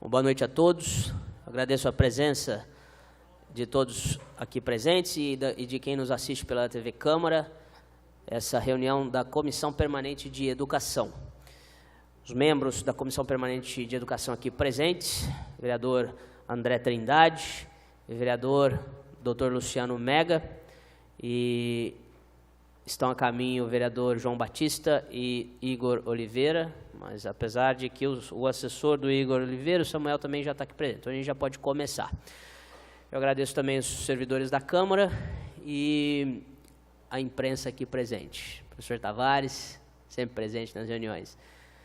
Boa noite a todos. Agradeço a presença de todos aqui presentes e de quem nos assiste pela TV Câmara, essa reunião da Comissão Permanente de Educação. Os membros da Comissão Permanente de Educação aqui presentes, vereador André Trindade, vereador Dr. Luciano Mega, e estão a caminho o vereador João Batista e Igor Oliveira, mas apesar de que o assessor do Igor Oliveira, o Samuel, também já está aqui presente, então a gente já pode começar. Eu agradeço também os servidores da Câmara e a imprensa aqui presente. Professor Tavares, sempre presente nas reuniões.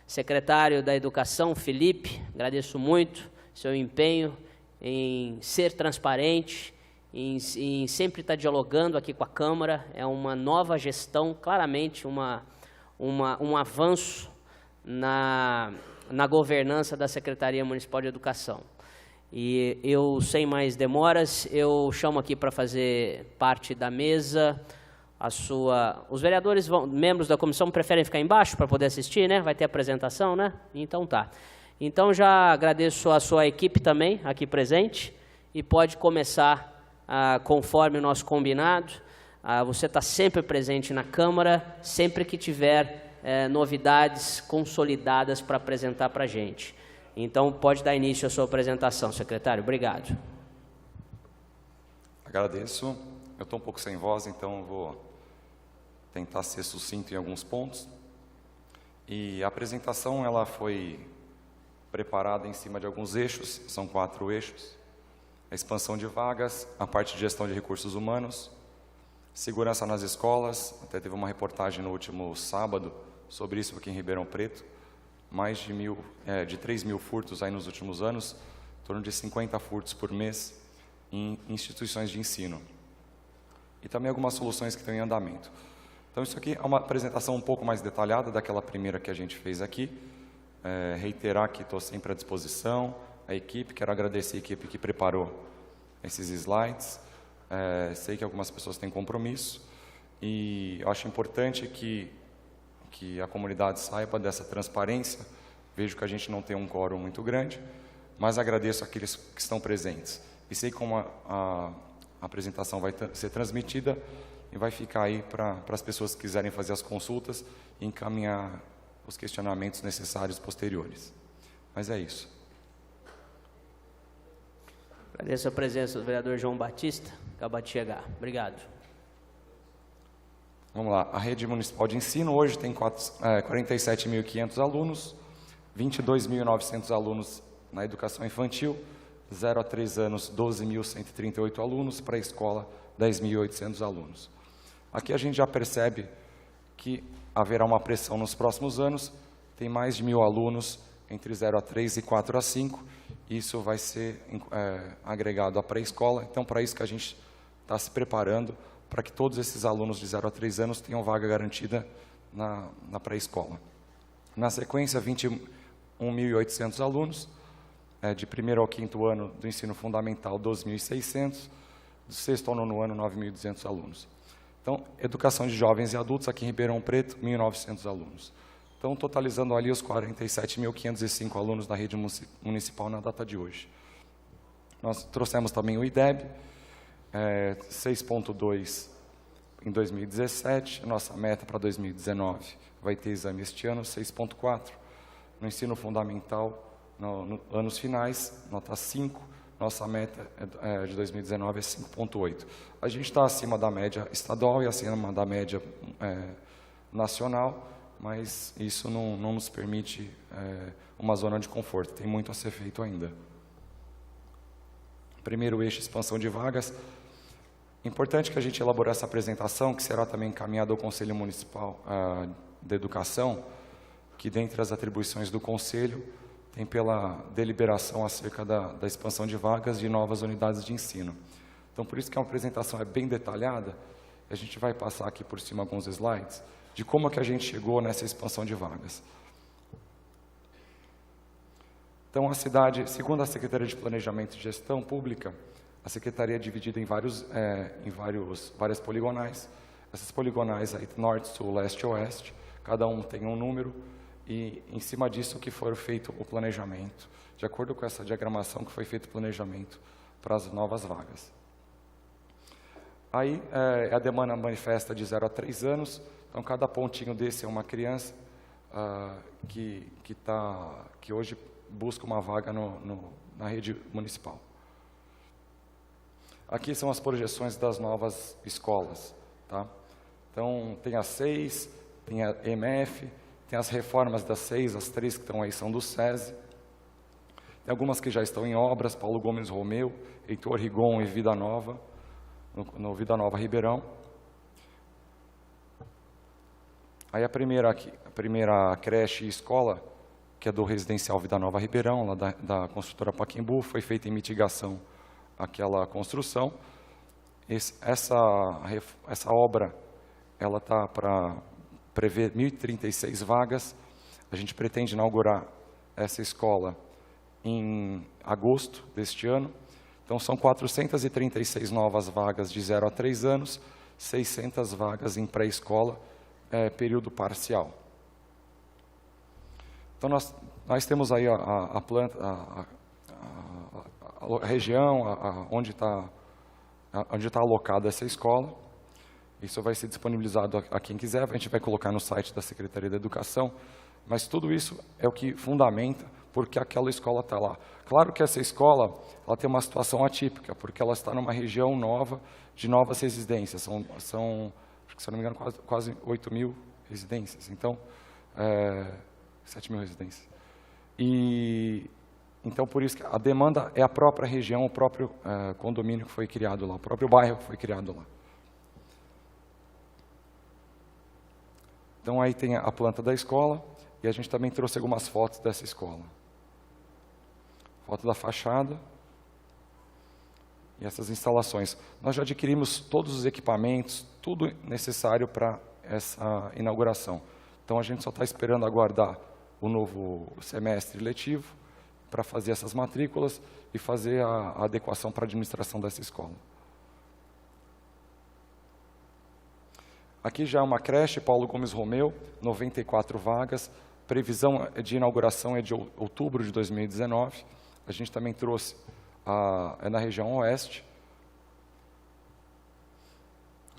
Secretário da Educação, Felipe, agradeço muito seu empenho em ser transparente, em sempre estar dialogando aqui com a Câmara. É uma nova gestão, claramente um avanço na governança da Secretaria Municipal de Educação. E eu, sem mais demoras, eu chamo aqui para fazer parte da mesa os vereadores, membros da comissão, preferem ficar embaixo para poder assistir, né? Vai ter apresentação, né? Então tá. Então já agradeço a sua equipe também aqui presente e pode começar conforme o nosso combinado. Você está sempre presente na Câmara, sempre que tiver novidades consolidadas para apresentar para a gente. Então, pode dar início à sua apresentação, secretário. Obrigado. Agradeço. Eu estou um pouco sem voz, então vou tentar ser sucinto em alguns pontos. E a apresentação ela foi preparada em cima de alguns eixos, são 4 eixos. A expansão de vagas, a parte de gestão de recursos humanos, segurança nas escolas, até teve uma reportagem no último sábado sobre isso aqui em Ribeirão Preto, mais de 3 mil furtos aí nos últimos anos, em torno de 50 furtos por mês em instituições de ensino. E também algumas soluções que estão em andamento. Então isso aqui é uma apresentação um pouco mais detalhada daquela primeira que a gente fez aqui. Reiterar que estou sempre à disposição, a equipe, quero agradecer a equipe que preparou esses slides. Sei que algumas pessoas têm compromisso e eu acho importante que a comunidade saiba dessa transparência. Vejo que a gente não tem um quórum muito grande, mas agradeço àqueles que estão presentes. E sei como a apresentação vai ser transmitida e vai ficar aí para as pessoas que quiserem fazer as consultas e encaminhar os questionamentos necessários posteriores. Mas é isso. Agradeço a presença do vereador João Batista, acaba de chegar. Obrigado. Vamos lá, a rede municipal de ensino hoje tem 47.500 alunos, 22.900 alunos na educação infantil, 0 a 3 anos, 12.138 alunos, para a escola, 10.800 alunos. Aqui a gente já percebe que haverá uma pressão nos próximos anos, tem mais de 1.000 alunos entre 0 a 3 e 4 a 5, isso vai ser agregado à pré-escola, então para isso que a gente está se preparando, para que todos esses alunos de 0 a 3 anos tenham vaga garantida na pré-escola. Na sequência, 21.800 alunos, de 1º ao 5º ano do ensino fundamental, 12.600, do 6º ao 9º ano, 9.200 alunos. Então, educação de jovens e adultos, aqui em Ribeirão Preto, 1.900 alunos. Então, totalizando ali os 47.505 alunos da rede municipal na data de hoje. Nós trouxemos também o IDEB, 6,2 em 2017, nossa meta para 2019 vai ter exame este ano, 6,4. No ensino fundamental, nos anos finais, nota 5, nossa meta de 2019 é 5,8. A gente está acima da média estadual e acima da média nacional, mas isso não nos permite uma zona de conforto, tem muito a ser feito ainda. Primeiro eixo, expansão de vagas. Importante que a gente elabore essa apresentação, que será também encaminhada ao Conselho Municipal de Educação, que dentre as atribuições do Conselho, tem pela deliberação acerca da expansão de vagas de novas unidades de ensino. Então, por isso que a apresentação é bem detalhada, a gente vai passar aqui por cima alguns slides, de como é que a gente chegou nessa expansão de vagas. Então, a cidade, segundo a Secretaria de Planejamento e Gestão Pública, a Secretaria é dividida em várias poligonais. Essas poligonais aí, norte, sul, leste e oeste, cada um tem um número, e em cima disso que foi feito o planejamento, de acordo com essa diagramação que foi feito o planejamento para as novas vagas. Aí, a demanda manifesta de 0 a 3 anos, então cada pontinho desse é uma criança que hoje busca uma vaga na rede municipal. Aqui são as projeções das novas escolas, tá? Então, tem a 6, tem a EMF, tem as reformas das 6, as 3 que estão aí são do SESI. Tem algumas que já estão em obras, Paulo Gomes Romeu, Heitor Rigon e Vida Nova, no Vida Nova Ribeirão. Aí a primeira creche e escola, que é do Residencial Vida Nova Ribeirão, lá da construtora Pacaembu, foi feita em mitigação aquela construção. Essa obra, ela está para prever 1.036 vagas. A gente pretende inaugurar essa escola em agosto deste ano. Então, são 436 novas vagas de 0 a 3 anos, 600 vagas em pré-escola, período parcial. Então, nós temos aí a planta, a região, onde está alocada essa escola. Isso vai ser disponibilizado a quem quiser, a gente vai colocar no site da Secretaria da Educação, mas tudo isso é o que fundamenta porque aquela escola está lá. Claro que essa escola ela tem uma situação atípica, porque ela está numa região nova, de novas residências, são se eu não me engano, quase 8.000 residências, então, 7.000 residências. Então, por isso que a demanda é a própria região, o próprio condomínio que foi criado lá, o próprio bairro que foi criado lá. Então, aí tem a planta da escola, e a gente também trouxe algumas fotos dessa escola. Foto da fachada e essas instalações. Nós já adquirimos todos os equipamentos, tudo necessário para essa inauguração. Então, a gente só está esperando aguardar o novo semestre letivo para fazer essas matrículas e fazer a adequação para a administração dessa escola. Aqui já é uma creche, Paulo Gomes Romeu, 94 vagas. Previsão de inauguração é de outubro de 2019. A gente também trouxe, é na região oeste.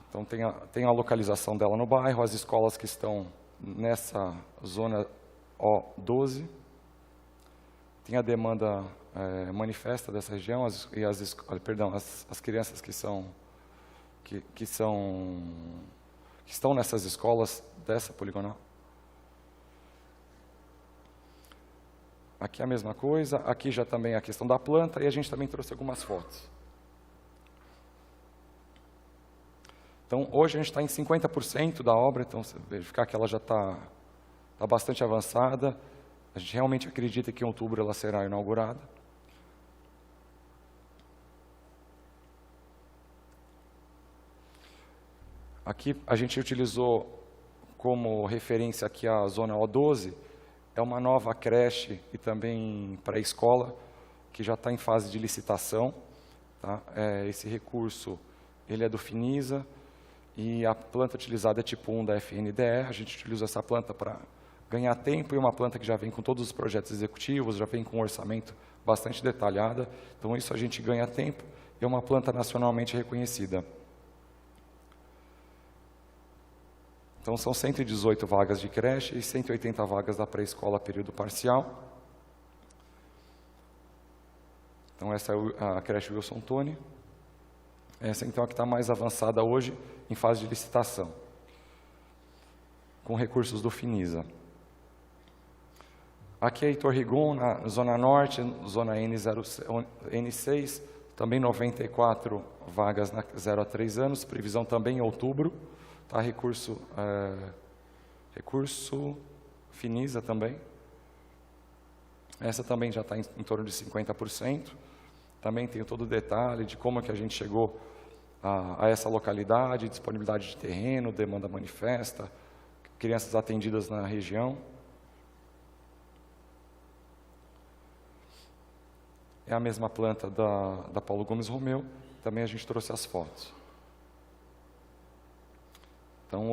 Então, tem a localização dela no bairro, as escolas que estão nessa zona O12. Tem a demanda manifesta dessa região, as crianças que estão nessas escolas dessa poligonal. Aqui é a mesma coisa, aqui já também a questão da planta, e a gente também trouxe algumas fotos. Então, hoje a gente está em 50% da obra, então você verificar que ela já está bastante avançada. A gente realmente acredita que em outubro ela será inaugurada. Aqui a gente utilizou como referência aqui a zona O12, é uma nova creche e também pré-escola, que já está em fase de licitação. Tá? Esse recurso ele é do Finisa, e a planta utilizada é tipo 1 da FNDE. A gente utiliza essa planta para ganhar tempo, e uma planta que já vem com todos os projetos executivos, já vem com um orçamento bastante detalhado. Então, isso a gente ganha tempo, e é uma planta nacionalmente reconhecida. Então, são 118 vagas de creche e 180 vagas da pré-escola período parcial. Então, essa é a creche Wilson Tony. Essa, então, é a que está mais avançada hoje, em fase de licitação, com recursos do Finisa. Aqui é Heitor Rigon, na Zona Norte, zona N6, também 94 vagas na 0 a 3 anos, previsão também em outubro. Tá, recurso Finisa também. Essa também já está em torno de 50%. Também tem todo o detalhe de como que a gente chegou a essa localidade, disponibilidade de terreno, demanda manifesta, crianças atendidas na região. É a mesma planta da Paulo Gomes Romeu, também a gente trouxe as fotos. Então,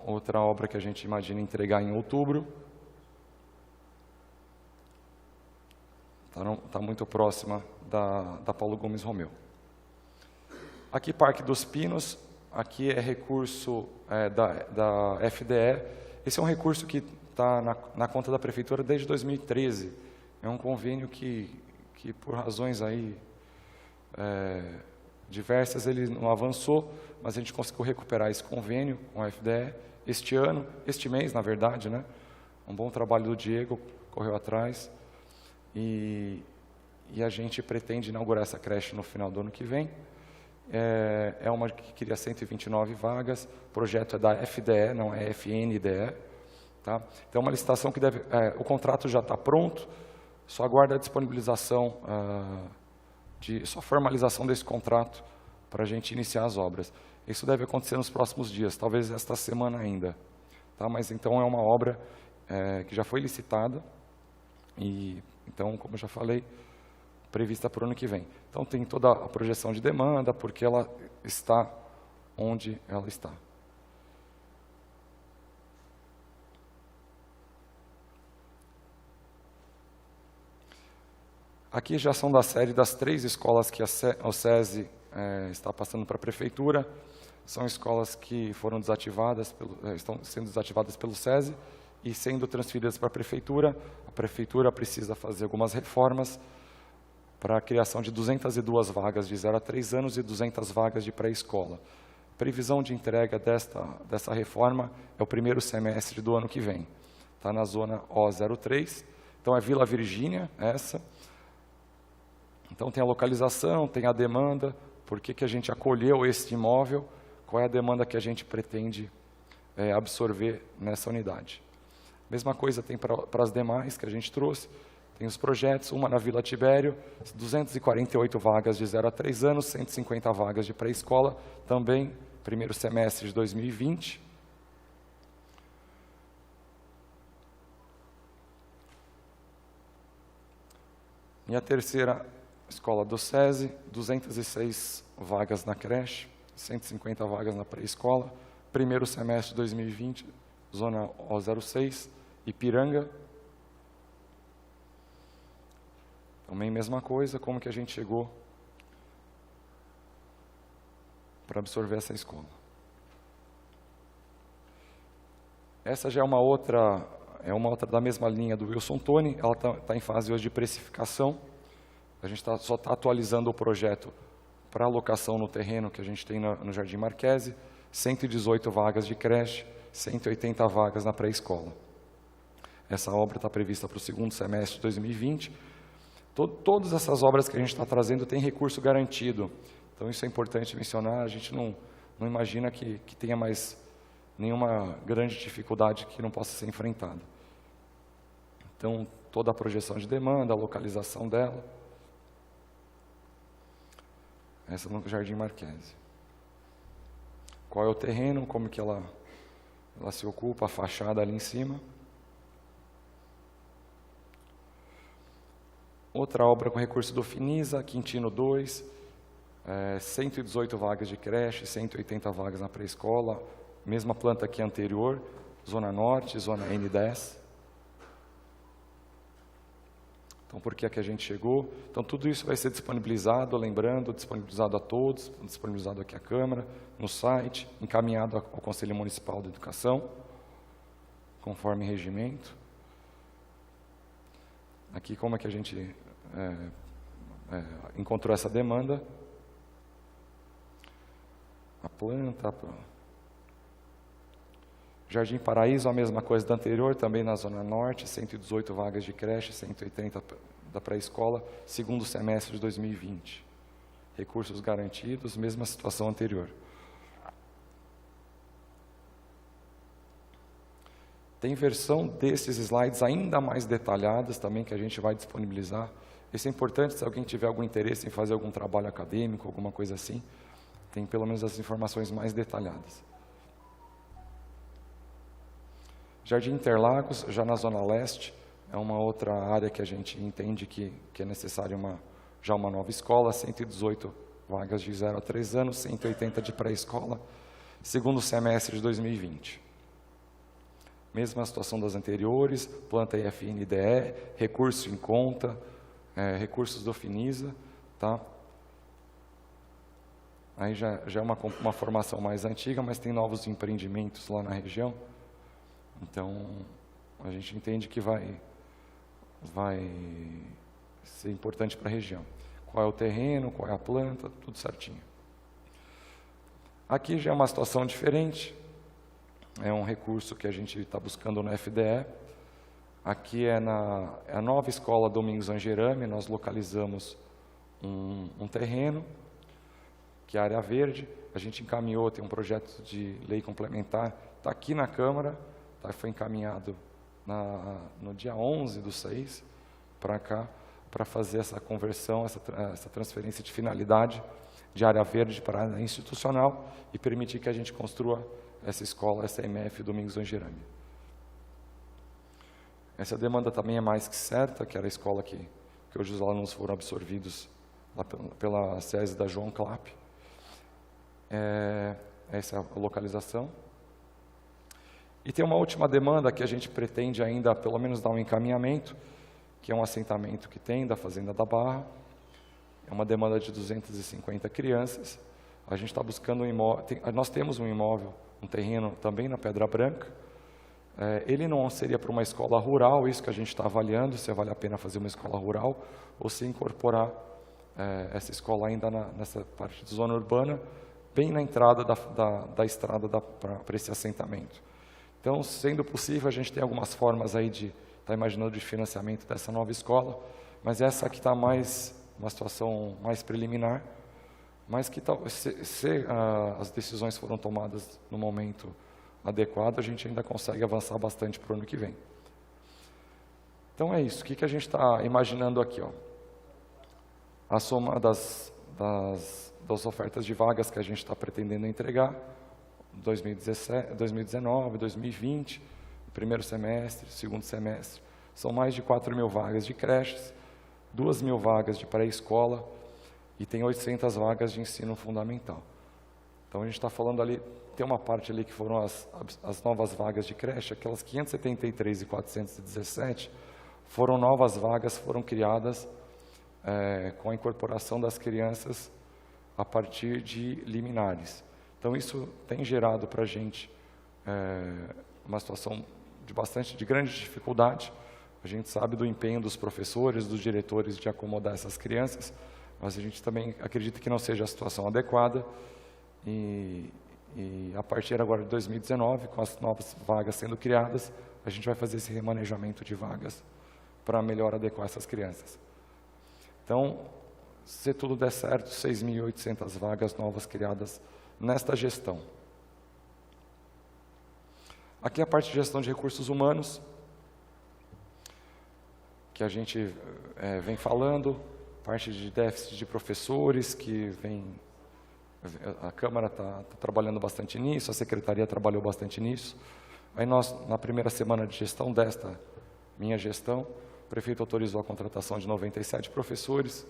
outra obra que a gente imagina entregar em outubro, Está muito próxima da Paulo Gomes Romeu. Aqui, Parque dos Pinos, aqui é recurso da FDE. Esse é um recurso que está na conta da Prefeitura desde 2013. É um convênio que por razões aí diversas, ele não avançou, mas a gente conseguiu recuperar esse convênio com a FDE este mês, na verdade, né? Um bom trabalho do Diego, correu atrás, e a gente pretende inaugurar essa creche no final do ano que vem. É uma que queria 129 vagas, o projeto é da FDE, não é FNDE. Tá? Então, é uma licitação que o contrato já está pronto, só aguarda a disponibilização, só formalização desse contrato para a gente iniciar as obras. Isso deve acontecer nos próximos dias, talvez esta semana ainda. Tá? Mas então é uma obra que já foi licitada, e então, como eu já falei, prevista para o ano que vem. Então tem toda a projeção de demanda, porque ela está onde ela está. Aqui já são da série das 3 escolas que o SESI está passando para a Prefeitura. São escolas que foram desativadas, estão sendo desativadas pelo SESI e sendo transferidas para a Prefeitura. A Prefeitura precisa fazer algumas reformas para a criação de 202 vagas de 0 a 3 anos e 200 vagas de pré-escola. Previsão de entrega dessa reforma é o primeiro semestre do ano que vem. Está na zona O03, então é Vila Virgínia, essa. Então tem a localização, tem a demanda, por que a gente acolheu esse imóvel, qual é a demanda que a gente pretende absorver nessa unidade. Mesma coisa tem para as demais que a gente trouxe, tem os projetos, uma na Vila Tibério, 248 vagas de 0 a 3 anos, 150 vagas de pré-escola, também primeiro semestre de 2020. E a terceira escola do SESI, 206 vagas na creche, 150 vagas na pré-escola, primeiro semestre de 2020, zona O06, Ipiranga. Também mesma coisa, como que a gente chegou para absorver essa escola. Essa já é uma outra da mesma linha do Wilson Toni, ela está em fase hoje de precificação. A gente só está atualizando o projeto para alocação no terreno que a gente tem no Jardim Marquese, 118 vagas de creche, 180 vagas na pré-escola. Essa obra está prevista para o segundo semestre de 2020. Todas essas obras que a gente está trazendo têm recurso garantido. Então, isso é importante mencionar. A gente não imagina que tenha mais nenhuma grande dificuldade que não possa ser enfrentada. Então, toda a projeção de demanda, a localização dela. Essa no Jardim Marquese. Qual é o terreno, como que ela se ocupa, a fachada ali em cima. Outra obra com recurso do Finisa, Quintino 2, 118 vagas de creche, 180 vagas na pré-escola, mesma planta que a anterior, Zona Norte, Zona N10. Então, por que é que a gente chegou? Então, tudo isso vai ser disponibilizado, lembrando, disponibilizado a todos, disponibilizado aqui à Câmara, no site, encaminhado ao Conselho Municipal de Educação, conforme regimento. Aqui, como é que a gente encontrou essa demanda? A planta. Jardim Paraíso, a mesma coisa da anterior, também na Zona Norte, 118 vagas de creche, 180 da pré-escola, segundo semestre de 2020. Recursos garantidos, mesma situação anterior. Tem versão desses slides ainda mais detalhadas também, que a gente vai disponibilizar. Isso é importante, se alguém tiver algum interesse em fazer algum trabalho acadêmico, alguma coisa assim, tem pelo menos as informações mais detalhadas. Jardim Interlagos, já na Zona Leste, é uma outra área que a gente entende que é necessária já uma nova escola, 118 vagas de 0 a 3 anos, 180 de pré-escola, segundo semestre de 2020. Mesma situação das anteriores, planta IFNDE, recurso em conta, recursos do Finisa, tá? Aí já é uma formação mais antiga, mas tem novos empreendimentos lá na região. Então, a gente entende que vai ser importante para a região. Qual é o terreno, qual é a planta, tudo certinho. Aqui já é uma situação diferente. É um recurso que a gente está buscando no FDE. Aqui é a nova escola Domingos Angerame. Nós localizamos um terreno, que é a área verde. A gente encaminhou, tem um projeto de lei complementar, está aqui na Câmara, tá, foi encaminhado no dia 11/6 para cá, para fazer essa conversão, essa transferência de finalidade de área verde para área institucional e permitir que a gente construa essa escola, essa MF Domingos Angerame. Essa demanda também é mais que certa, que era a escola que hoje os alunos foram absorvidos lá pela SESI da João Clapp. Essa é a localização. E tem uma última demanda que a gente pretende ainda, pelo menos, dar um encaminhamento, que é um assentamento que tem da Fazenda da Barra. É uma demanda de 250 crianças. A gente está buscando um imóvel. Nós temos um imóvel, um terreno também na Pedra Branca. Ele não seria para uma escola rural, isso que a gente está avaliando, se vale a pena fazer uma escola rural, ou se incorporar essa escola ainda nessa parte de zona urbana, bem na entrada da estrada para esse assentamento. Então, sendo possível, a gente tem algumas formas aí de estar imaginando de financiamento dessa nova escola, mas essa aqui está uma situação mais preliminar, mas que se as decisões foram tomadas no momento adequado, a gente ainda consegue avançar bastante para o ano que vem. Então é isso. O que a gente está imaginando aqui? A soma das ofertas de vagas que a gente está pretendendo entregar, 2019, 2020, primeiro semestre, segundo semestre, são mais de 4.000 vagas de creches, 2.000 vagas de pré-escola e tem 800 vagas de ensino fundamental. Então a gente está falando ali, tem uma parte ali que foram as novas vagas de creche, aquelas 573 e 417 foram novas vagas, foram criadas com a incorporação das crianças a partir de liminares. Então isso tem gerado para a gente uma situação de grande dificuldade. A gente sabe do empenho dos professores, dos diretores de acomodar essas crianças, mas a gente também acredita que não seja a situação adequada e a partir agora de 2019, com as novas vagas sendo criadas, a gente vai fazer esse remanejamento de vagas para melhor adequar essas crianças. Então, se tudo der certo, 6.800 vagas novas criadas nesta gestão. Aqui a parte de gestão de recursos humanos, que a gente vem falando, parte de déficit de professores, a Câmara está trabalhando bastante nisso, a Secretaria trabalhou bastante nisso. Aí nós, na primeira semana de gestão desta minha gestão, o prefeito autorizou a contratação de 97 professores,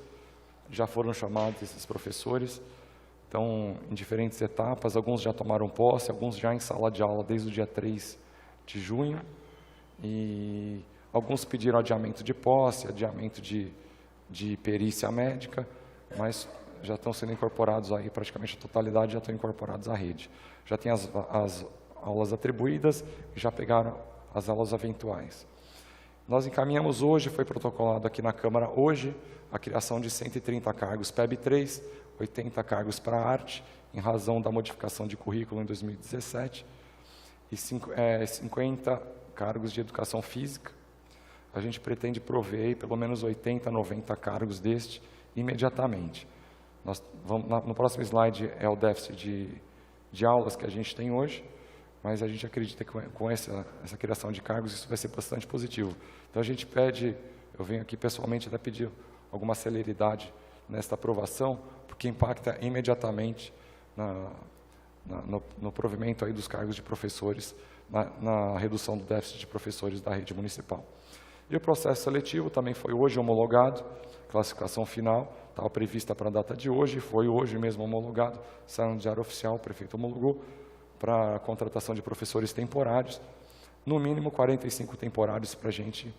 já foram chamados esses professores, estão em diferentes etapas, alguns já tomaram posse, alguns já em sala de aula desde o dia 3 de junho, e alguns pediram adiamento de posse, adiamento de perícia médica, mas já estão sendo incorporados aí, praticamente a totalidade já estão incorporados à rede. Já tem as aulas atribuídas e já pegaram as aulas eventuais. Nós encaminhamos hoje, foi protocolado aqui na Câmara hoje, a criação de 130 cargos PEB3, 80 cargos para arte, em razão da modificação de currículo em 2017, e 50 cargos de educação física. A gente pretende prover aí pelo menos 80, 90 cargos imediatamente. No próximo slide é o déficit de aulas que a gente tem hoje, mas a gente acredita que com essa criação de cargos isso vai ser bastante positivo. Então a gente pede, eu venho aqui pessoalmente até pedir alguma celeridade nesta aprovação, porque impacta imediatamente no provimento aí dos cargos de professores, na redução do déficit de professores da rede municipal. E o processo seletivo também foi hoje homologado, classificação final, estava prevista para a data de hoje, foi hoje mesmo homologado, saiu no Diário Oficial, o prefeito homologou, para a contratação de professores temporários, no mínimo 45 temporários para a gente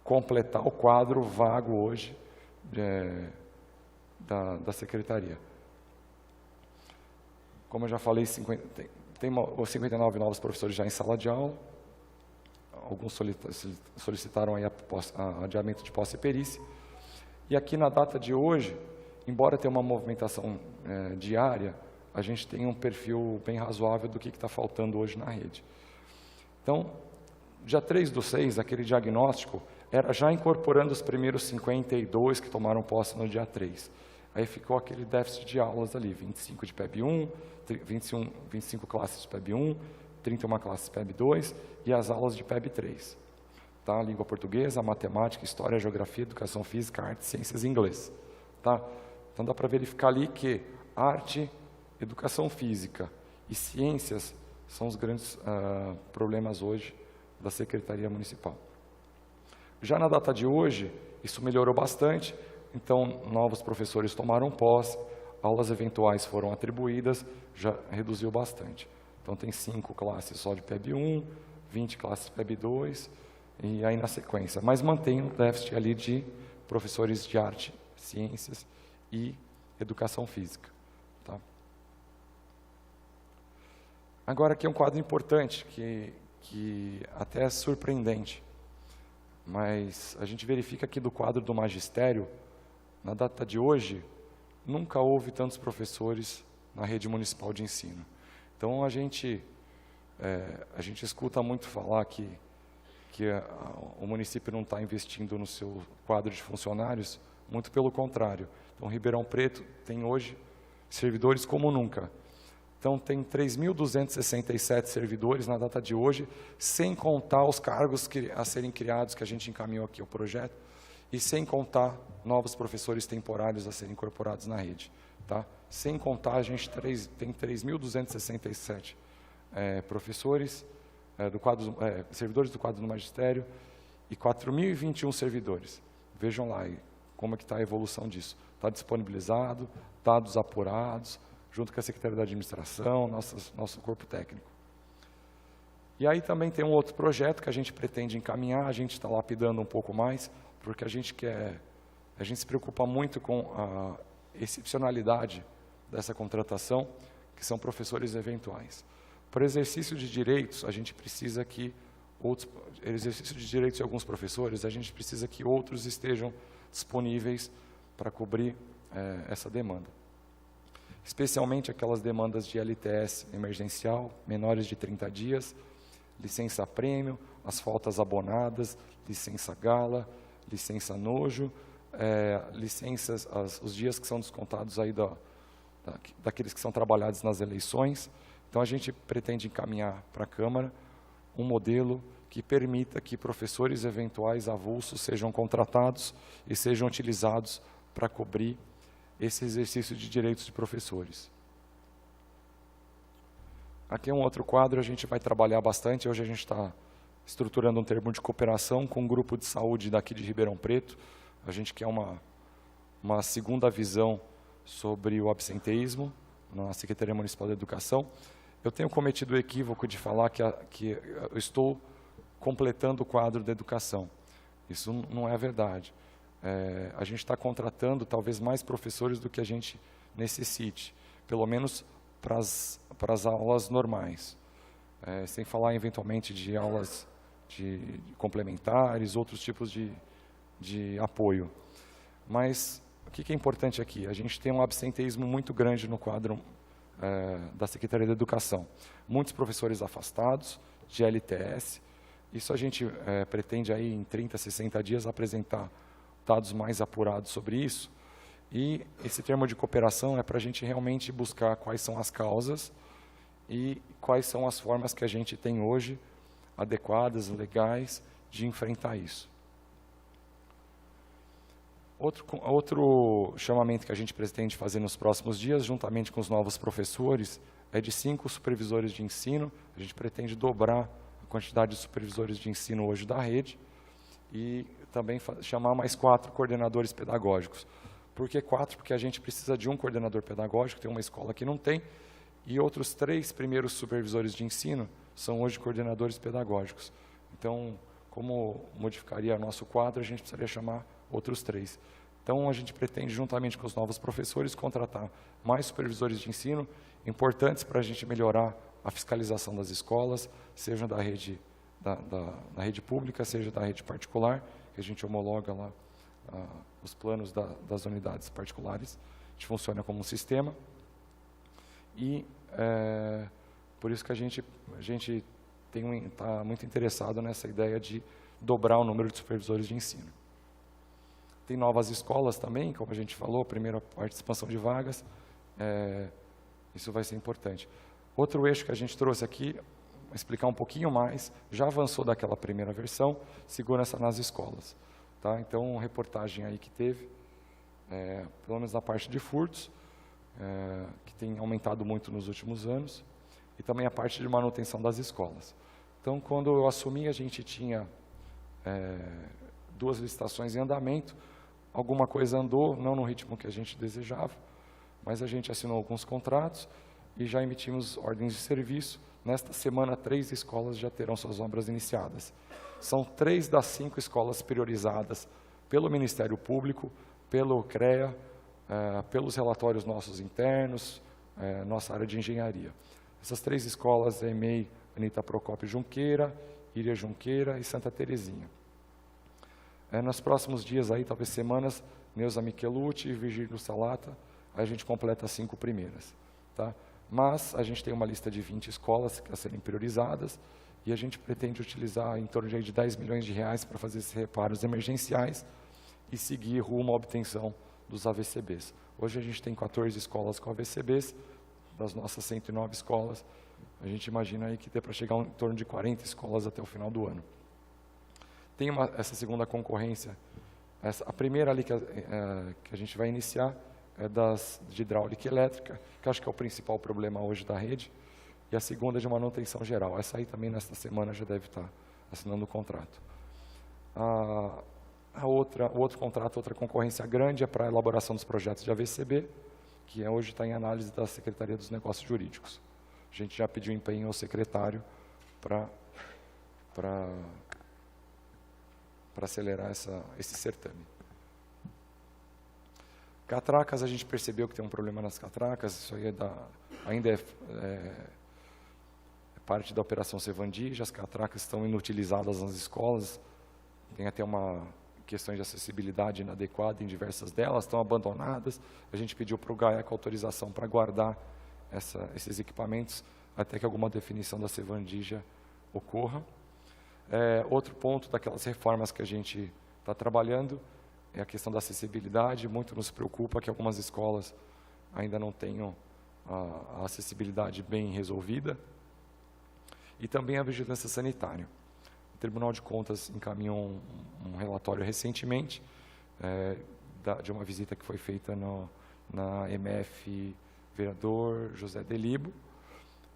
completar o quadro vago hoje, da Secretaria. Como eu já falei, tem 59 novos professores já em sala de aula, alguns solicitaram aí adiamento de posse e perícia, e aqui na data de hoje, embora tenha uma movimentação diária, a gente tem um perfil bem razoável do que está faltando hoje na rede. Então, dia 3/6, aquele diagnóstico era já incorporando os primeiros 52 que tomaram posse no dia 3. Aí ficou aquele déficit de aulas ali, 25 de PEB 1, 25 classes de PEB 1, 31 classes PEB 2 e as aulas de PEB 3. Tá? Língua portuguesa, matemática, história, geografia, educação física, arte, ciências e inglês. Tá? Então dá para verificar ali que arte, educação física e ciências são os grandes problemas hoje da Secretaria Municipal. Já na data de hoje, isso melhorou bastante, então novos professores tomaram posse, aulas eventuais foram atribuídas, já reduziu bastante. Então tem 5 classes só de PEB 1, 20 classes de PEB 2, e aí na sequência. Mas mantém o déficit ali de professores de arte, ciências e educação física. Tá? Agora aqui é um quadro importante, que até é surpreendente, mas a gente verifica aqui do quadro do magistério, na data de hoje, nunca houve tantos professores na rede municipal de ensino. Então a gente escuta muito falar que o município não está investindo no seu quadro de funcionários, muito pelo contrário. Então Ribeirão Preto tem hoje servidores como nunca. Então tem 3.267 servidores na data de hoje, sem contar os cargos a serem criados, que a gente encaminhou aqui o projeto, e sem contar novos professores temporários a serem incorporados na rede. Tá? Sem contar, a gente tem 3.267 professores, servidores do quadro do magistério e 4.021 servidores. Vejam lá como é que está a evolução disso. Está disponibilizado, dados apurados, junto com a Secretaria da Administração, nosso corpo técnico. E aí também tem um outro projeto que a gente pretende encaminhar, a gente está lapidando um pouco mais, porque a gente se preocupa muito com a excepcionalidade dessa contratação, que são professores eventuais. Para exercício de direitos, a gente precisa que exercício de direitos de alguns professores, a gente precisa que outros estejam disponíveis para cobrir essa demanda. Especialmente aquelas demandas de LTS emergencial, menores de 30 dias, licença prêmio, as faltas abonadas, licença gala, licença nojo, licenças, os dias que são descontados aí daqueles que são trabalhados nas eleições. Então a gente pretende encaminhar para a Câmara um modelo que permita que professores eventuais avulsos sejam contratados e sejam utilizados para cobrir esse exercício de direitos de professores. Aqui é um outro quadro, a gente vai trabalhar bastante. Hoje a gente está estruturando um termo de cooperação com um grupo de saúde daqui de Ribeirão Preto. A gente quer uma segunda visão sobre o absenteísmo na Secretaria Municipal da Educação. Eu tenho cometido o equívoco de falar que eu estou completando o quadro da educação. Isso não é verdade. A gente está contratando talvez mais professores do que a gente necessite, pelo menos para as aulas normais, sem falar eventualmente de aulas de complementares, outros tipos de apoio. Mas o que é importante aqui? A gente tem um absenteísmo muito grande no quadro da Secretaria da Educação. Muitos professores afastados, de LTS. Isso a gente pretende aí em 30, 60 dias apresentar dados mais apurados sobre isso. E esse termo de cooperação é para a gente realmente buscar quais são as causas e quais são as formas que a gente tem hoje, adequadas, legais, de enfrentar isso. Outro chamamento que a gente pretende fazer nos próximos dias, juntamente com os novos professores, é de 5 supervisores de ensino. A gente pretende dobrar a quantidade de supervisores de ensino hoje da rede e também chamar mais 4 coordenadores pedagógicos. Por que 4? Porque a gente precisa de um coordenador pedagógico, tem uma escola que não tem, e outros 3 primeiros supervisores de ensino são hoje coordenadores pedagógicos. Então, como modificaria nosso quadro, a gente precisaria chamar outros 3. Então, a gente pretende, juntamente com os novos professores, contratar mais supervisores de ensino, importantes para a gente melhorar a fiscalização das escolas, seja da rede, da rede pública, seja da rede particular, que a gente homologa lá os planos das unidades particulares. A gente funciona como um sistema. E por isso que a gente está muito interessado nessa ideia de dobrar o número de supervisores de ensino. Tem novas escolas também, como a gente falou, primeira parte de expansão de vagas, isso vai ser importante. Outro eixo que a gente trouxe aqui, explicar um pouquinho mais, já avançou daquela primeira versão, segurança nas escolas. Tá? Então, reportagem aí que teve, pelo menos na parte de furtos, que tem aumentado muito nos últimos anos, e também a parte de manutenção das escolas. Então, quando eu assumi, a gente tinha 2 licitações em andamento, alguma coisa andou, não no ritmo que a gente desejava, mas a gente assinou alguns contratos e já emitimos ordens de serviço. Nesta semana, 3 escolas já terão suas obras iniciadas. São 3 das 5 escolas priorizadas pelo Ministério Público, pelo CREA, pelos relatórios nossos internos, nossa área de engenharia. Essas 3 escolas é EMEI, Anita Procópio Junqueira, Iria Junqueira e Santa Terezinha. Nos próximos dias, aí, talvez semanas, Neuza Michelucci e Virgílio Salata, aí a gente completa as 5 primeiras. Tá? Mas a gente tem uma lista de 20 escolas a serem priorizadas e a gente pretende utilizar em torno de 10 milhões de reais para fazer esses reparos emergenciais e seguir rumo à obtenção dos AVCBs. Hoje a gente tem 14 escolas com AVCBs, das nossas 109 escolas, a gente imagina aí que dê para chegar em torno de 40 escolas até o final do ano. Tem essa segunda concorrência, a primeira ali que a gente vai iniciar é de hidráulica e elétrica, que acho que é o principal problema hoje da rede, e a segunda é de manutenção geral. Essa aí também nesta semana já deve estar assinando o contrato. O outro contrato, outra concorrência grande é para a elaboração dos projetos de AVCB, que hoje está em análise da Secretaria dos Negócios Jurídicos. A gente já pediu empenho ao secretário para acelerar esse certame. Catracas, a gente percebeu que tem um problema nas catracas, isso aí ainda é parte da Operação Sevandija, as catracas estão inutilizadas nas escolas, tem até questões de acessibilidade inadequada em diversas delas, estão abandonadas. A gente pediu para o GAECO autorização para guardar esses equipamentos até que alguma definição da Sevandija ocorra. Outro ponto daquelas reformas que a gente está trabalhando é a questão da acessibilidade. Muito nos preocupa que algumas escolas ainda não tenham a acessibilidade bem resolvida. E também a vigilância sanitária. O Tribunal de Contas encaminhou um relatório recentemente de uma visita que foi feita na MF Vereador José Delibo,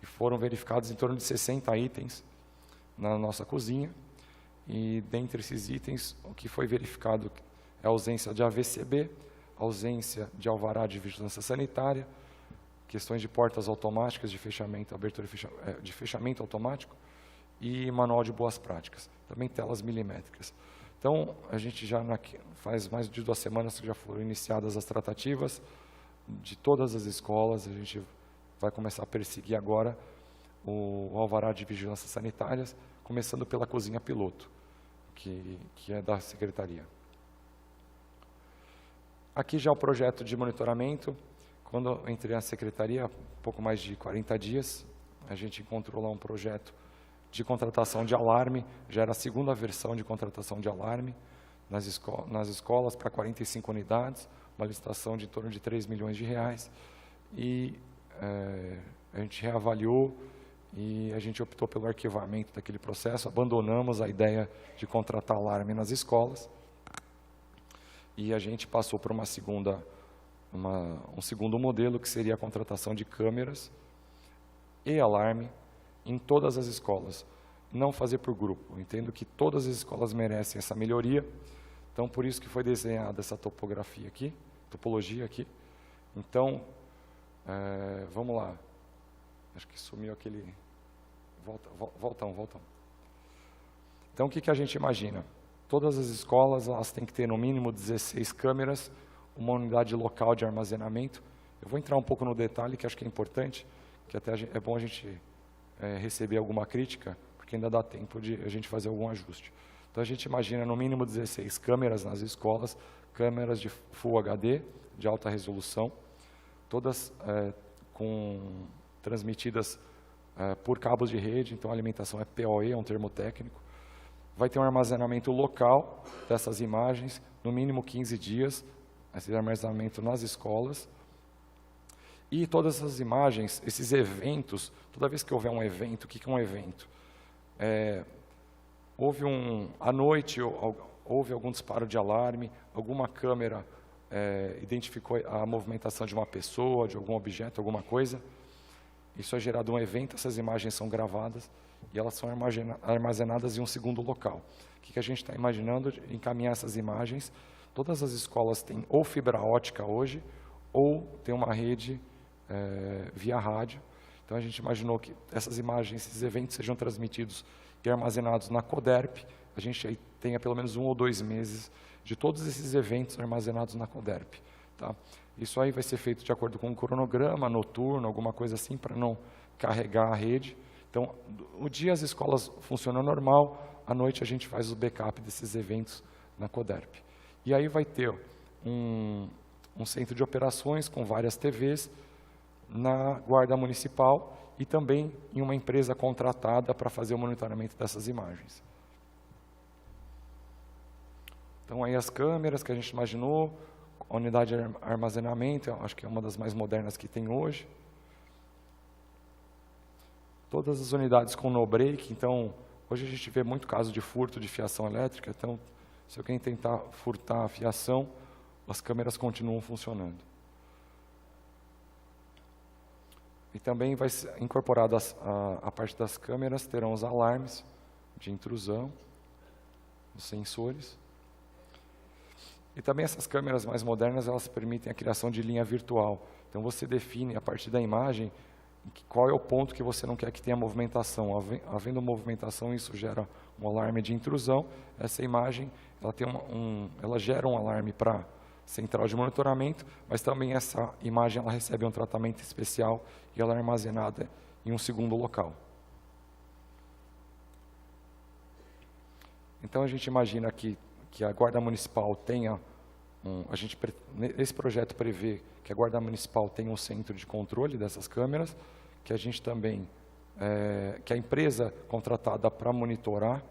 e foram verificados em torno de 60 itens na nossa cozinha, e dentre esses itens, o que foi verificado é a ausência de AVCB, ausência de alvará de vigilância sanitária, questões de portas automáticas de fechamento, abertura de fechamento automático e manual de boas práticas, também telas milimétricas. Então, a gente já faz mais de 2 semanas que já foram iniciadas as tratativas de todas as escolas. A gente vai começar a perseguir agora o alvará de vigilância sanitárias, começando pela cozinha piloto, que é da Secretaria. Aqui já o projeto de monitoramento. Quando eu entrei na Secretaria, há pouco mais de 40 dias, a gente encontrou lá um projeto de contratação de alarme, já era a 2ª versão de contratação de alarme nas escolas para 45 unidades, uma licitação de em torno de 3 milhões de reais, e a gente reavaliou e a gente optou pelo arquivamento daquele processo, abandonamos a ideia de contratar alarme nas escolas, e a gente passou para um segundo modelo, que seria a contratação de câmeras e alarme em todas as escolas, não fazer por grupo. Eu entendo que todas as escolas merecem essa melhoria, então por isso que foi desenhada essa topologia aqui. Então, vamos lá. Acho que sumiu volta. Então, o que a gente imagina? todas as escolas elas têm que ter no mínimo 16 câmeras, uma unidade local de armazenamento. Eu vou entrar um pouco no detalhe, que acho que é importante, que até é bom a gente receber alguma crítica, porque ainda dá tempo de a gente fazer algum ajuste. Então a gente imagina no mínimo 16 câmeras nas escolas, câmeras de Full HD, de alta resolução, todas transmitidas por cabos de rede, então a alimentação é PoE, é um termo técnico. Vai ter um armazenamento local dessas imagens, no mínimo 15 dias, esse armazenamento nas escolas. E todas essas imagens, esses eventos, toda vez que houver um evento, o que é um evento? À noite, houve algum disparo de alarme, alguma câmera identificou a movimentação de uma pessoa, de algum objeto, alguma coisa. Isso é gerado um evento, essas imagens são gravadas e elas são armazenadas em um segundo local. O que a gente está imaginando? Encaminhar essas imagens. Todas as escolas têm ou fibra ótica hoje, ou tem uma rede via rádio. Então a gente imaginou que essas imagens, esses eventos sejam transmitidos e armazenados na CODERP. A gente aí tenha pelo menos 1 ou 2 meses de todos esses eventos armazenados na CODERP. Tá? Isso aí vai ser feito de acordo com um cronograma noturno, alguma coisa assim, para não carregar a rede. Então, o dia as escolas funcionam normal, à noite a gente faz o backup desses eventos na CODERP. E aí vai ter um centro de operações com várias TVs na Guarda Municipal e também em uma empresa contratada para fazer o monitoramento dessas imagens. Então, aí as câmeras que a gente imaginou, a unidade de armazenamento, acho que é uma das mais modernas que tem hoje. Todas as unidades com no-break, então, hoje a gente vê muito caso de furto de fiação elétrica, então, se alguém tentar furtar a fiação, as câmeras continuam funcionando. E também vai ser incorporado a parte das câmeras, terão os alarmes de intrusão, os sensores. E também essas câmeras mais modernas, elas permitem a criação de linha virtual. Então você define a partir da imagem qual é o ponto que você não quer que tenha movimentação. Havendo movimentação, isso gera um alarme de intrusão. Essa imagem, ela gera um alarme para a central de monitoramento, mas também essa imagem ela recebe um tratamento especial e ela é armazenada em um segundo local. Então a gente imagina que a Guarda Municipal tenha, esse projeto prevê que a Guarda Municipal tenha um centro de controle dessas câmeras, que a gente também, que a empresa contratada para monitorar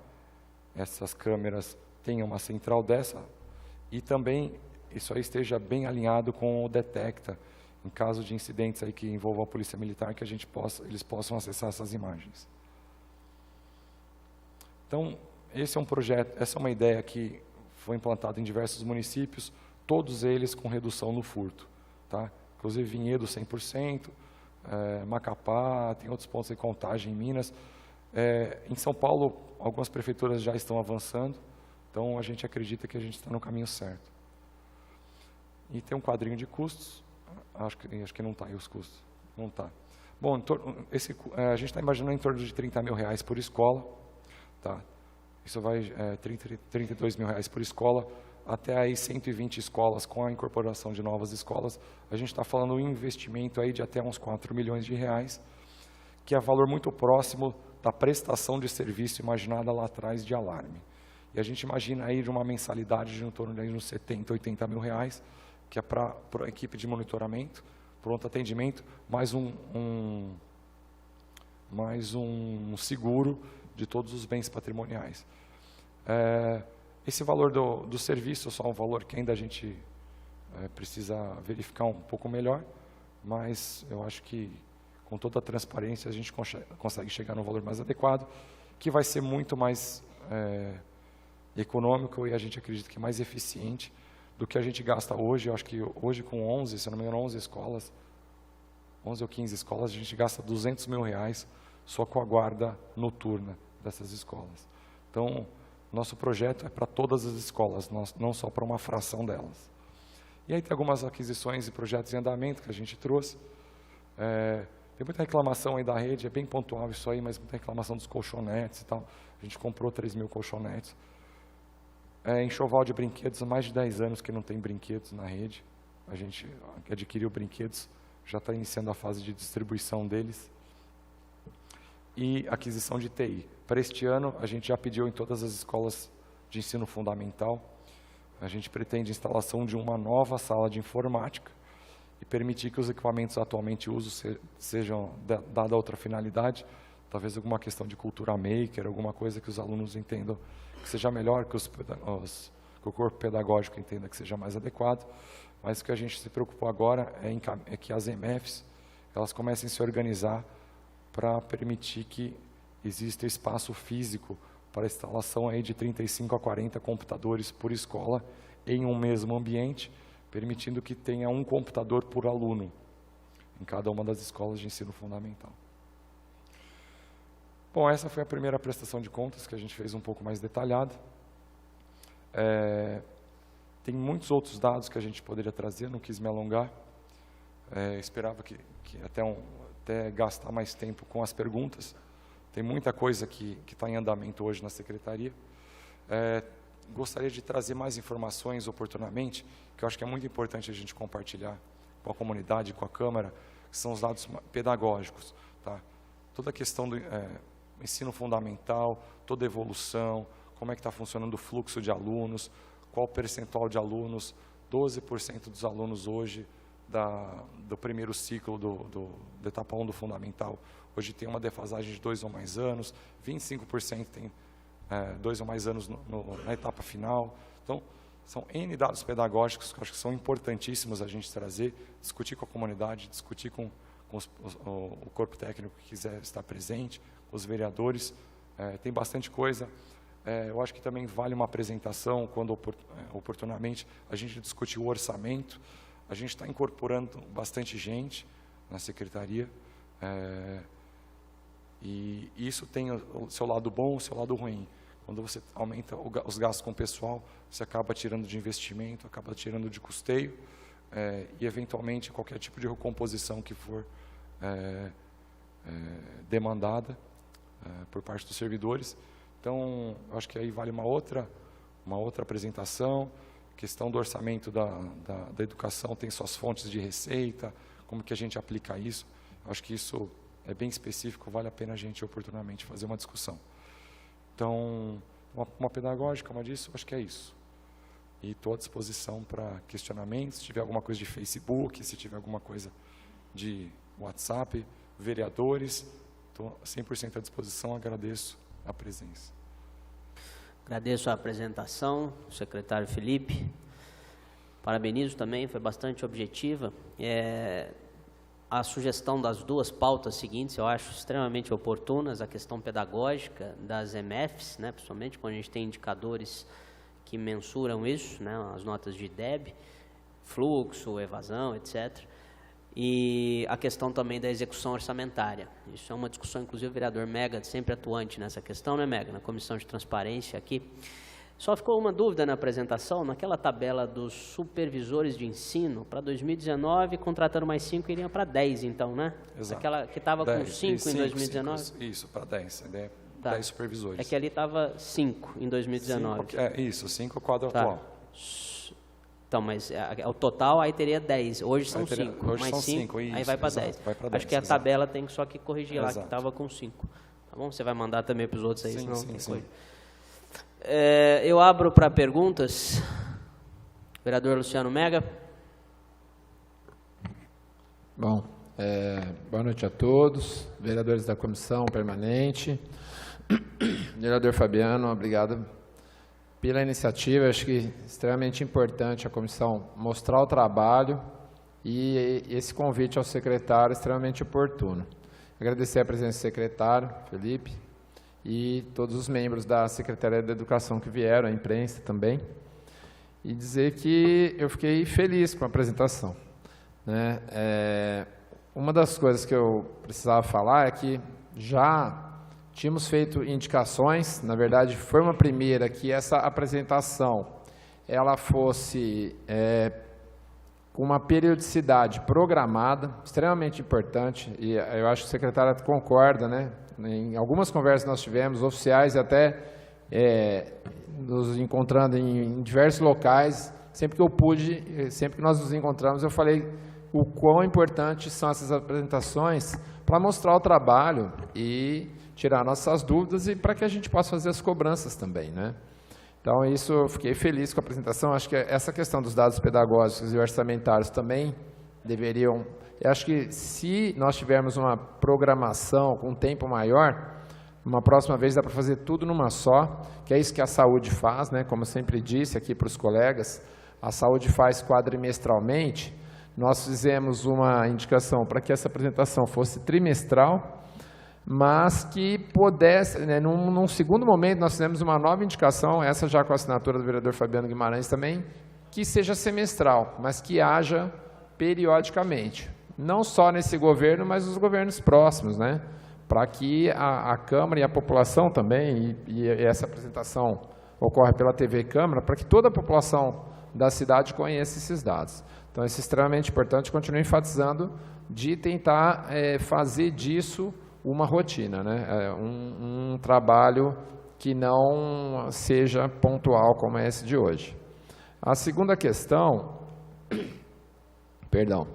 essas câmeras tenha uma central dessa, e também isso aí esteja bem alinhado com o Detecta, em caso de incidentes aí que envolvam a Polícia Militar, que eles possam acessar essas imagens. Então, esse é um projeto, essa é uma ideia que foi implantada em diversos municípios, todos eles com redução no furto. Tá? Inclusive Vinhedo 100%, Macapá, tem outros pontos de Contagem em Minas. Em São Paulo, algumas prefeituras já estão avançando, então a gente acredita que a gente está no caminho certo. E tem um quadrinho de custos, acho que não está aí os custos, não está. Bom, a gente está imaginando em torno de R$30 mil por escola, tá? Isso vai R$32 mil por escola, até aí 120 escolas com a incorporação de novas escolas. A gente está falando um investimento aí de até uns R$4 milhões, que é valor muito próximo da prestação de serviço imaginada lá atrás de alarme. E a gente imagina aí de uma mensalidade de em torno de uns R$70, R$80 mil, que é para a equipe de monitoramento, pronto atendimento, mais um seguro de todos os bens patrimoniais. Esse valor do serviço é só um valor que ainda a gente precisa verificar um pouco melhor, mas eu acho que com toda a transparência a gente consegue chegar no valor mais adequado, que vai ser muito mais econômico e a gente acredita que mais eficiente do que a gente gasta hoje. Eu acho que hoje com 11, se não me engano, 11 escolas, 11 ou 15 escolas, a gente gasta R$200 mil só com a guarda noturna dessas escolas. Então, nosso projeto é para todas as escolas, não só para uma fração delas. E aí tem algumas aquisições e projetos em andamento que a gente trouxe. Tem muita reclamação aí da rede, é bem pontual isso aí, mas muita reclamação dos colchonetes e tal. A gente comprou 3 mil colchonetes. Enxoval de brinquedos, há mais de 10 anos que não tem brinquedos na rede. A gente adquiriu brinquedos, já está iniciando a fase de distribuição deles. E aquisição de TI. Para este ano, a gente já pediu em todas as escolas de ensino fundamental. A gente pretende a instalação de uma nova sala de informática e permitir que os equipamentos atualmente usos sejam dada outra finalidade, talvez alguma questão de cultura maker, alguma coisa que os alunos entendam que seja melhor, que o corpo pedagógico entenda que seja mais adequado. Mas o que a gente se preocupou agora é que as EMFs elas comecem a se organizar para permitir que exista espaço físico para a instalação aí de 35 a 40 computadores por escola em um mesmo ambiente, permitindo que tenha um computador por aluno em cada uma das escolas de ensino fundamental. Bom, essa foi a primeira prestação de contas que a gente fez um pouco mais detalhada. Tem muitos outros dados que a gente poderia trazer, não quis me alongar. Esperava que até gastar mais tempo com as perguntas. Tem muita coisa que está em andamento hoje na secretaria. Gostaria de trazer mais informações oportunamente, que eu acho que é muito importante a gente compartilhar com a comunidade, com a Câmara, que são os dados pedagógicos. Tá? Toda a questão do ensino fundamental, toda a evolução, como é que está funcionando o fluxo de alunos, qual o percentual de alunos, 12% dos alunos hoje do primeiro ciclo da etapa 1 do fundamental, hoje tem uma defasagem de 2 ou mais anos, 25% tem 2 ou mais anos na etapa final. Então, são N dados pedagógicos que eu acho que são importantíssimos a gente trazer, discutir com a comunidade, discutir com o corpo técnico que quiser estar presente, os vereadores. Tem bastante coisa. Eu acho que também vale uma apresentação, quando oportunamente a gente discutir o orçamento. A gente está incorporando bastante gente na secretaria, e isso tem o seu lado bom e o seu lado ruim. Quando você aumenta os gastos com o pessoal, você acaba tirando de investimento, acaba tirando de custeio, e eventualmente qualquer tipo de recomposição que for demandada por parte dos servidores. Então, eu acho que aí vale uma outra apresentação. A questão do orçamento da educação tem suas fontes de receita, como que a gente aplica isso. Eu acho que isso é bem específico, vale a pena a gente oportunamente fazer uma discussão. Então, uma pedagógica, como eu disse, eu acho que é isso. E estou à disposição para questionamentos, se tiver alguma coisa de Facebook, se tiver alguma coisa de WhatsApp, vereadores, estou 100% à disposição, agradeço a presença. Agradeço a apresentação, secretário Felipe. Parabenizo também, foi bastante objetiva. A sugestão das duas pautas seguintes eu acho extremamente oportunas, a questão pedagógica das EMFs, né, principalmente quando a gente tem indicadores que mensuram isso, né, as notas de DEB, fluxo, evasão, etc. E a questão também da execução orçamentária. Isso é uma discussão, inclusive o vereador Mega, sempre atuante nessa questão, né, Mega, na Comissão de Transparência aqui. Só ficou uma dúvida na apresentação, naquela tabela dos supervisores de ensino, para 2019, contratando mais 5, iriam para 10, então, né? Exato. Aquela que estava com 5 em 2019? Isso, para 10, Tá. 10 supervisores. É que ali estava 5 em 2019. Isso, 5 é o quadro Tá. atual. Então, mas o total aí teria 10, hoje são 5, hoje mais são 5, isso, aí vai para exato, 10. vai pra 10. Acho que a Exato. tabela tem que só que corrigir lá, que Exato. estava com 5. Tá bom? Você vai mandar também para os outros aí, senão tem sim. coisa. Eu abro para perguntas. Vereador Luciano Mega. Bom, boa noite a todos, vereadores da comissão permanente. Vereador Fabiano, obrigado pela iniciativa. Acho que é extremamente importante a comissão mostrar o trabalho e esse convite ao secretário é extremamente oportuno. Agradecer a presença do secretário, Felipe, e todos os membros da Secretaria da Educação que vieram, a imprensa também, e dizer que eu fiquei feliz com a apresentação, né? Uma das coisas que eu precisava falar é que já tínhamos feito indicações, na verdade foi uma primeira, que essa apresentação ela fosse com uma periodicidade programada, extremamente importante, e eu acho que o secretário concorda, né? Em algumas conversas nós tivemos, oficiais e até nos encontrando em diversos locais. Sempre que eu pude, sempre que nós nos encontramos, eu falei o quão importantes são essas apresentações para mostrar o trabalho e tirar nossas dúvidas e para que a gente possa fazer as cobranças também, né? Então, isso, eu fiquei feliz com a apresentação. Acho que essa questão dos dados pedagógicos e orçamentários também deveriam... Eu acho que se nós tivermos uma programação com um tempo maior, uma próxima vez dá para fazer tudo numa só, que é isso que a saúde faz, né? Como eu sempre disse aqui para os colegas, a saúde faz quadrimestralmente. Nós fizemos uma indicação para que essa apresentação fosse trimestral, mas que pudesse, né, num segundo momento, nós fizemos uma nova indicação, essa já com a assinatura do vereador Fabiano Guimarães também, que seja semestral, mas que haja periodicamente. Não só nesse governo, mas nos governos próximos, né? Para que a Câmara e a população também, e essa apresentação ocorre pela TV Câmara, para que toda a população da cidade conheça esses dados. Então, isso é extremamente importante, continuo enfatizando, de tentar fazer disso uma rotina, né? Um trabalho que não seja pontual como é esse de hoje. A segunda questão, perdão,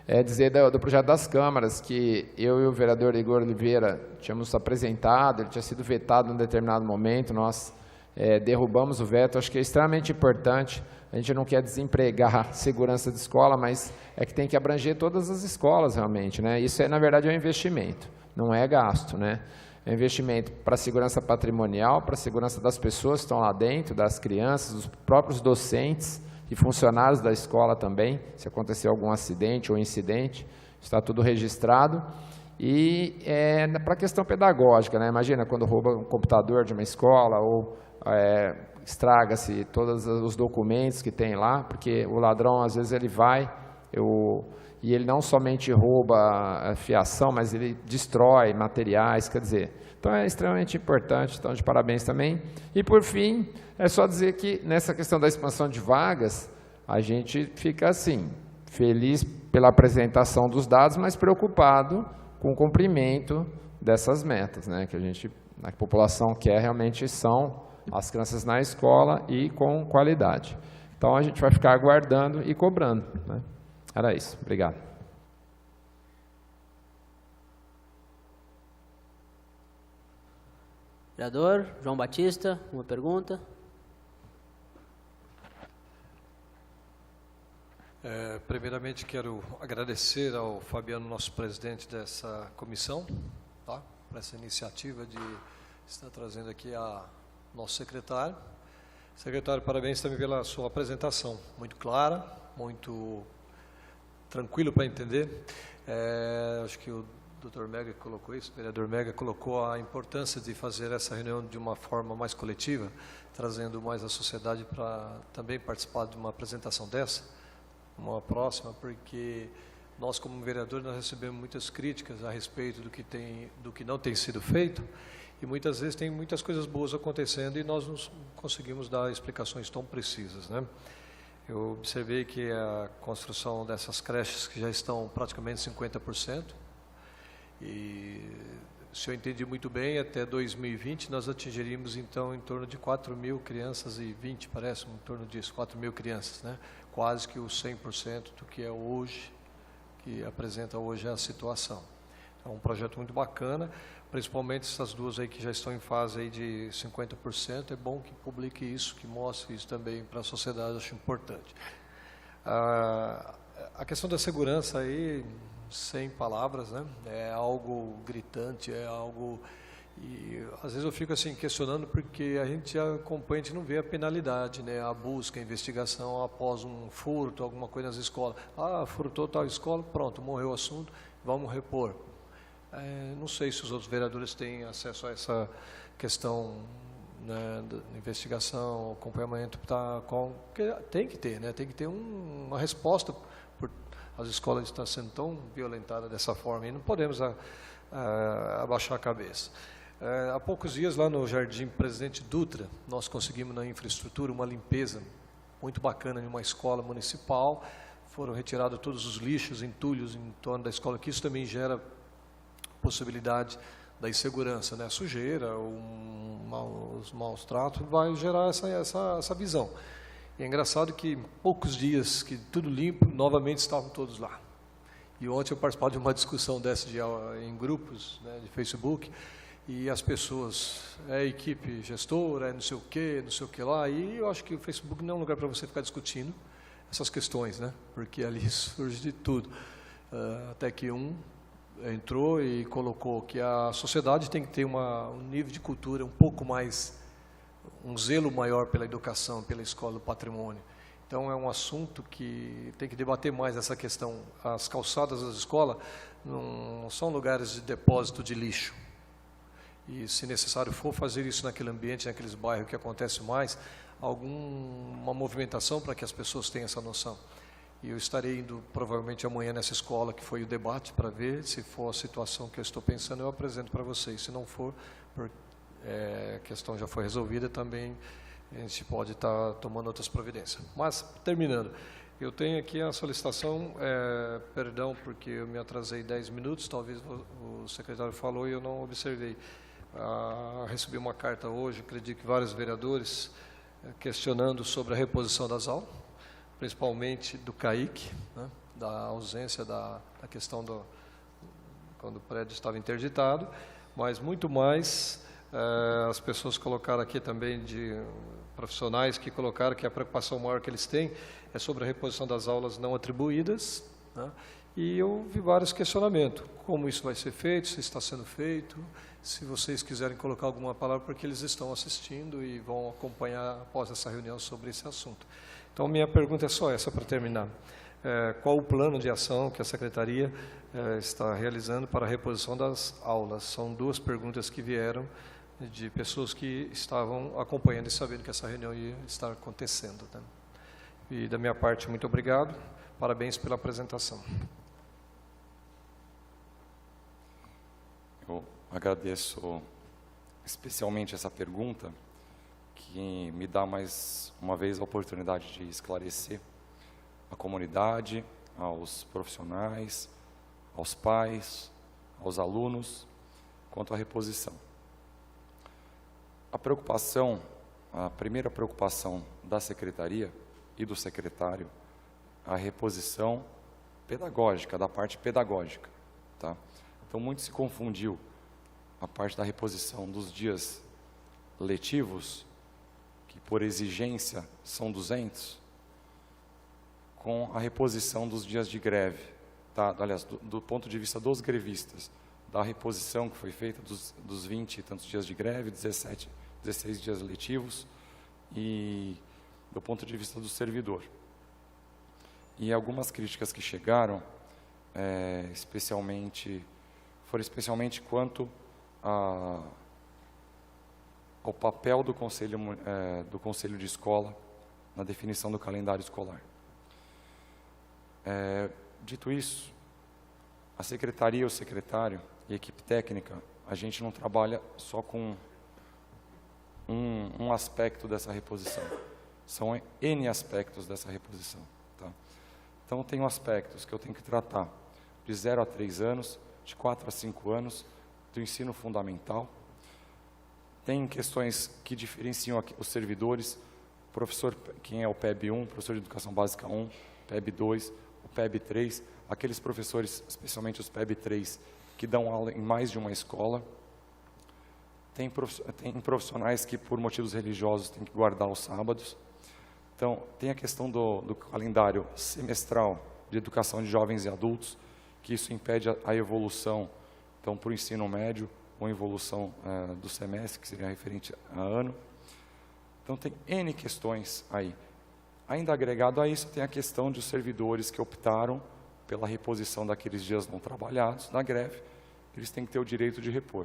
é dizer do projeto das câmaras, que eu e o vereador Igor Oliveira tínhamos apresentado, ele tinha sido vetado em um determinado momento, nós derrubamos o veto. Acho que é extremamente importante. A gente não quer desempregar segurança de escola, mas é que tem que abranger todas as escolas realmente, né? Isso, na verdade, é um investimento, não é gasto, né? É um investimento para a segurança patrimonial, para a segurança das pessoas que estão lá dentro, das crianças, dos próprios docentes e funcionários da escola também, se acontecer algum acidente ou incidente, está tudo registrado. E para a questão pedagógica, né? Imagina quando rouba um computador de uma escola ou estraga-se todos os documentos que tem lá, porque o ladrão, às vezes, ele vai e ele não somente rouba a fiação, mas ele destrói materiais, quer dizer. Então, é extremamente importante, então, de parabéns também. E, por fim, é só dizer que, nessa questão da expansão de vagas, a gente fica, assim, feliz pela apresentação dos dados, mas preocupado com o cumprimento dessas metas, né, que a população quer realmente são as crianças na escola e com qualidade. Então, a gente vai ficar aguardando e cobrando, né? Era isso. Obrigado. Vereador João Batista, uma pergunta. Primeiramente, quero agradecer ao Fabiano, nosso presidente dessa comissão, tá? Por essa iniciativa de estar trazendo aqui a nosso secretário. Secretário, parabéns também pela sua apresentação, muito clara, muito tranquilo para entender. Acho que o Dr. Mega colocou isso, o vereador Mega colocou a importância de fazer essa reunião de uma forma mais coletiva, trazendo mais a sociedade para também participar de uma apresentação dessa, uma próxima, porque nós, como vereadores, nós recebemos muitas críticas a respeito do que não tem sido feito, e muitas vezes tem muitas coisas boas acontecendo e nós não conseguimos dar explicações tão precisas, né? Eu observei que a construção dessas creches que já estão praticamente 50%, e se eu entendi muito bem, até 2020 nós atingiríamos então em torno de 4.000 crianças e 20, parece, em torno disso, 4.000 crianças, né? Quase que o 100% do que é hoje, que apresenta hoje a situação. É um projeto muito bacana, principalmente essas duas aí que já estão em fase aí de 50%, é bom que publique isso, que mostre isso também para a sociedade, acho importante. A questão da segurança aí, sem palavras, né? É algo gritante, é algo... E às vezes eu fico assim questionando porque a gente acompanha, a gente não vê a penalidade, né? A busca, a investigação após um furto, alguma coisa nas escolas. Furtou tal escola, pronto, morreu o assunto, vamos repor. Não sei se os outros vereadores têm acesso a essa questão, né, da investigação, acompanhamento, porque tem que ter, né? Tem que ter uma resposta por as escolas estão sendo tão violentadas dessa forma e não podemos abaixar a cabeça. Há poucos dias lá no Jardim Presidente Dutra, nós conseguimos na infraestrutura uma limpeza muito bacana em uma escola municipal, foram retirados todos os lixos, entulhos em torno da escola, que isso também gera possibilidade da insegurança, né? Sujeira, os maus tratos, vai gerar essa visão. E é engraçado que em poucos dias, que tudo limpo, novamente estavam todos lá. E ontem eu participava de uma discussão dessa em grupos, né, de Facebook, e as pessoas, é equipe gestora, é não sei o que lá, e eu acho que o Facebook não é um lugar para você ficar discutindo essas questões, né? Porque ali surge de tudo. Até que entrou e colocou que a sociedade tem que ter um nível de cultura um pouco mais, um zelo maior pela educação, pela escola, do patrimônio. Então é um assunto que tem que debater mais essa questão. As calçadas das escolas não são lugares de depósito de lixo. E se necessário for fazer isso naquele ambiente, naqueles bairros que acontece mais, alguma movimentação para que as pessoas tenham essa noção. E eu estarei indo provavelmente amanhã nessa escola que foi o debate, para ver se for a situação que eu estou pensando, eu apresento para vocês. Se não for, a questão já foi resolvida, também a gente pode estar tomando outras providências. Mas, terminando, eu tenho aqui a solicitação, perdão, porque eu me atrasei 10 minutos, talvez o secretário falou e eu não observei. Recebi uma carta hoje, acredito que vários vereadores, questionando sobre a reposição das aulas, principalmente do CAIC, né, da ausência da questão quando o prédio estava interditado, mas muito mais, as pessoas colocaram aqui também, de profissionais que colocaram que a preocupação maior que eles têm é sobre a reposição das aulas não atribuídas, né, e eu vi vários questionamentos, como isso vai ser feito, se está sendo feito, se vocês quiserem colocar alguma palavra, porque eles estão assistindo e vão acompanhar após essa reunião sobre esse assunto. Então, minha pergunta é só essa para terminar. Qual o plano de ação que a Secretaria está realizando para a reposição das aulas? São duas perguntas que vieram de pessoas que estavam acompanhando e sabendo que essa reunião ia estar acontecendo, né? E da minha parte, muito obrigado. Parabéns pela apresentação. Eu agradeço especialmente essa pergunta, que me dá mais uma vez a oportunidade de esclarecer a comunidade, aos profissionais, aos pais, aos alunos, quanto à reposição. A primeira preocupação da Secretaria e do secretário, a reposição pedagógica, da parte pedagógica, tá? Então, muito se confundiu a parte da reposição dos dias letivos, que por exigência são 200, com a reposição dos dias de greve, tá? Aliás, do ponto de vista dos grevistas, da reposição que foi feita dos 20 e tantos dias de greve, 16 dias letivos, e do ponto de vista do servidor. E algumas críticas que chegaram, foram especialmente quanto ao papel do conselho de escola na definição do calendário escolar. Dito isso, a secretaria, o secretário e a equipe técnica, a gente não trabalha só com um aspecto dessa reposição. São N aspectos dessa reposição. Tá? Então, tem aspectos que eu tenho que tratar de 0 a 3 anos, de 4 a 5 anos, do ensino fundamental. Tem questões que diferenciam os servidores, professor, quem é o PEB 1, professor de Educação Básica 1, PEB 2, o PEB 3, aqueles professores, especialmente os PEB 3, que dão aula em mais de uma escola. Tem profissionais que, por motivos religiosos, têm que guardar os sábados. Então, tem a questão do calendário semestral de educação de jovens e adultos, que isso impede a evolução, então, para o ensino médio, ou a evolução do semestre, que seria referente a ano. Então, tem N questões aí. Ainda agregado a isso, tem a questão dos servidores que optaram pela reposição daqueles dias não trabalhados na greve, eles têm que ter o direito de repor.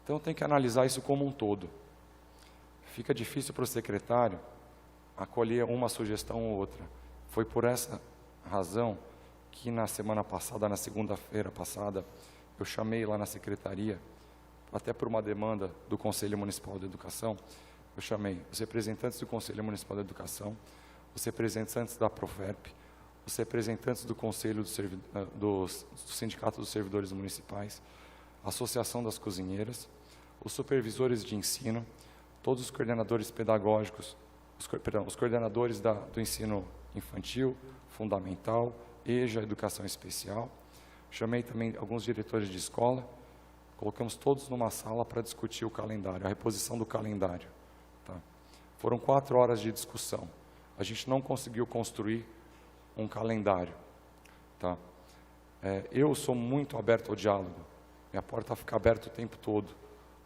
Então, tem que analisar isso como um todo. Fica difícil para o secretário acolher uma sugestão ou outra. Foi por essa razão que na semana passada, na segunda-feira passada, eu chamei lá na secretaria, até por uma demanda do Conselho Municipal de Educação, eu chamei os representantes do Conselho Municipal de Educação, os representantes da Proferp, os representantes do Conselho do Sindicato dos Servidores Municipais, a Associação das Cozinheiras, os supervisores de ensino, todos os coordenadores pedagógicos, os coordenadores do ensino infantil, fundamental, EJA, educação especial. Chamei também alguns diretores de escola, colocamos todos numa sala para discutir o calendário, a reposição do calendário. Tá? Foram 4 horas de discussão. A gente não conseguiu construir um calendário. Tá? Eu sou muito aberto ao diálogo, minha porta fica aberta o tempo todo,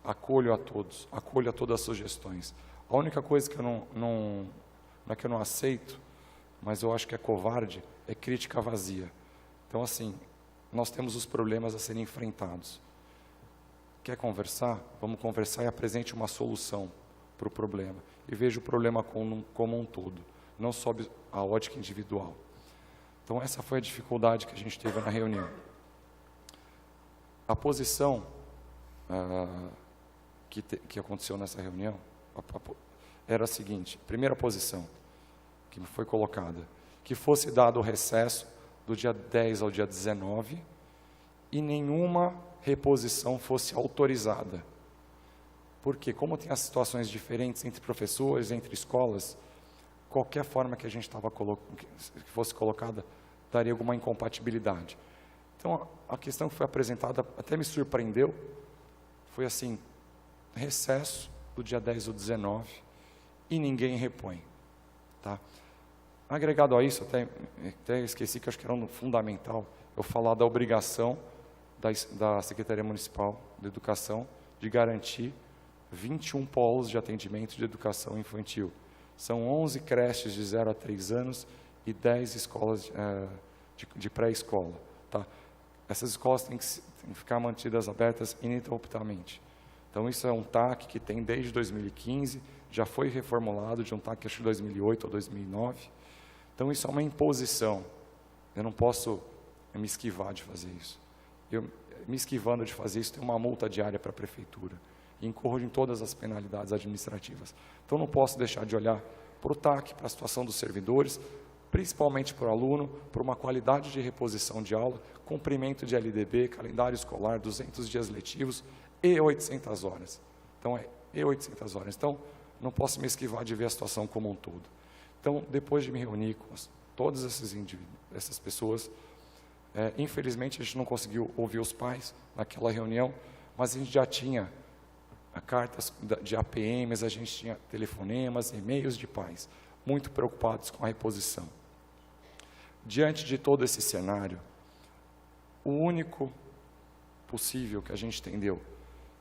acolho a todos, acolho a todas as sugestões. A única coisa que eu não é que eu não aceito, mas eu acho que é covarde, é crítica vazia. Então, assim, nós temos os problemas a serem enfrentados. Quer conversar? Vamos conversar e apresente uma solução para o problema. E veja o problema como um todo, não sob a ótica individual. Então, essa foi a dificuldade que a gente teve na reunião. A posição que aconteceu nessa reunião era a seguinte: primeira posição que foi colocada, que fosse dado o recesso do dia 10 ao dia 19 e nenhuma reposição fosse autorizada. Porque, como tem as situações diferentes entre professores, entre escolas, qualquer forma que a gente que fosse colocada daria alguma incompatibilidade. Então, a questão que foi apresentada até me surpreendeu, foi assim: recesso do dia 10 ao 19 e ninguém repõe. Tá? Agregado a isso, até esqueci que acho que era fundamental eu falar da obrigação da Secretaria Municipal de Educação de garantir 21 polos de atendimento de educação infantil. São 11 creches de 0 a 3 anos e 10 escolas de pré-escola. Tá? Essas escolas têm que ficar mantidas abertas ininterruptamente. Então, isso é um TAC que tem desde 2015, já foi reformulado de um TAC acho que 2008 ou 2009. Então, isso é uma imposição. Eu não posso me esquivar de fazer isso. Eu, me esquivando de fazer isso, tem uma multa diária para a prefeitura. E incorro em todas as penalidades administrativas. Então, não posso deixar de olhar para o TAC, para a situação dos servidores, principalmente para o aluno, por uma qualidade de reposição de aula, cumprimento de LDB, calendário escolar, 200 dias letivos e 800 horas. Então, e 800 horas. Então, não posso me esquivar de ver a situação como um todo. Então, depois de me reunir com todas essas pessoas, infelizmente a gente não conseguiu ouvir os pais naquela reunião, mas a gente já tinha cartas de APMs, a gente tinha telefonemas, e-mails de pais, muito preocupados com a reposição. Diante de todo esse cenário, o único possível que a gente entendeu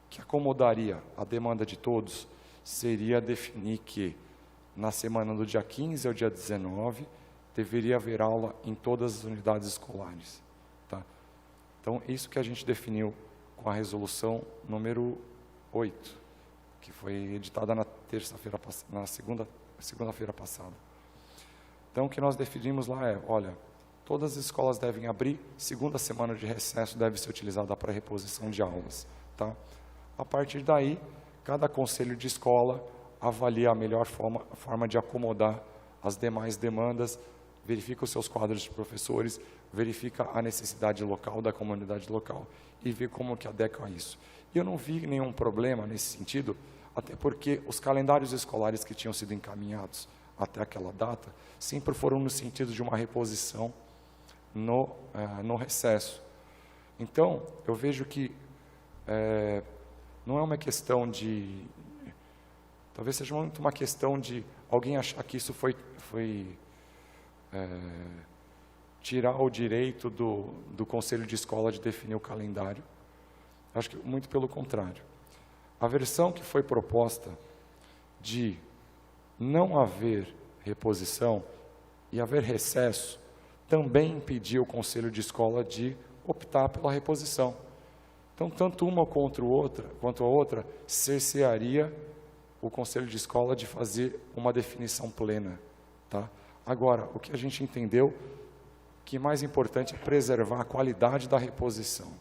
que acomodaria a demanda de todos seria definir que na semana do dia 15 ao dia 19 deveria haver aula em todas as unidades escolares. Tá? Então, isso que a gente definiu com a resolução número 8, que foi editada na segunda-feira passada. Então, o que nós definimos lá é, olha, todas as escolas devem abrir, segunda semana de recesso deve ser utilizada para reposição de aulas. Tá? A partir daí, cada conselho de escola avalia a melhor forma de acomodar as demais demandas, verifica os seus quadros de professores, verifica a necessidade local da comunidade local e vê como que adequa a isso. E eu não vi nenhum problema nesse sentido, até porque os calendários escolares que tinham sido encaminhados até aquela data, sempre foram no sentido de uma reposição no recesso. Então, eu vejo que não é uma questão de... Talvez seja muito uma questão de alguém achar que isso foi tirar o direito do conselho de escola de definir o calendário. Acho que muito pelo contrário. A versão que foi proposta de não haver reposição e haver recesso também impediu o conselho de escola de optar pela reposição. Então, tanto uma quanto a outra cercearia o conselho de escola de fazer uma definição plena. Tá? Agora, o que a gente entendeu que mais importante é preservar a qualidade da reposição.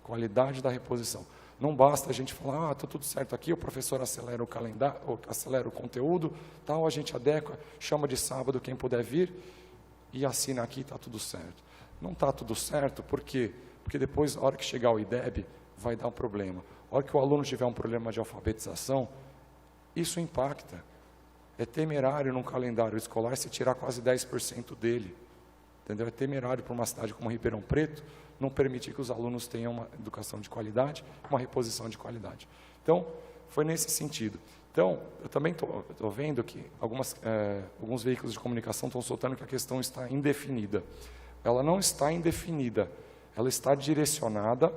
Qualidade da reposição. Não basta a gente falar, está tudo certo aqui, o professor acelera o calendário, acelera o conteúdo, tal, a gente adequa, chama de sábado quem puder vir e assina aqui, está tudo certo. Não está tudo certo, por quê? Porque depois, na hora que chegar o IDEB, vai dar um problema. A hora que o aluno tiver um problema de alfabetização, isso impacta. É temerário num calendário escolar se tirar quase 10% dele. Entendeu? É temerário para uma cidade como Ribeirão Preto não permitir que os alunos tenham uma educação de qualidade, uma reposição de qualidade. Então, foi nesse sentido. Então, eu também estou vendo que alguns veículos de comunicação estão soltando que a questão está indefinida. Ela não está indefinida, ela está direcionada,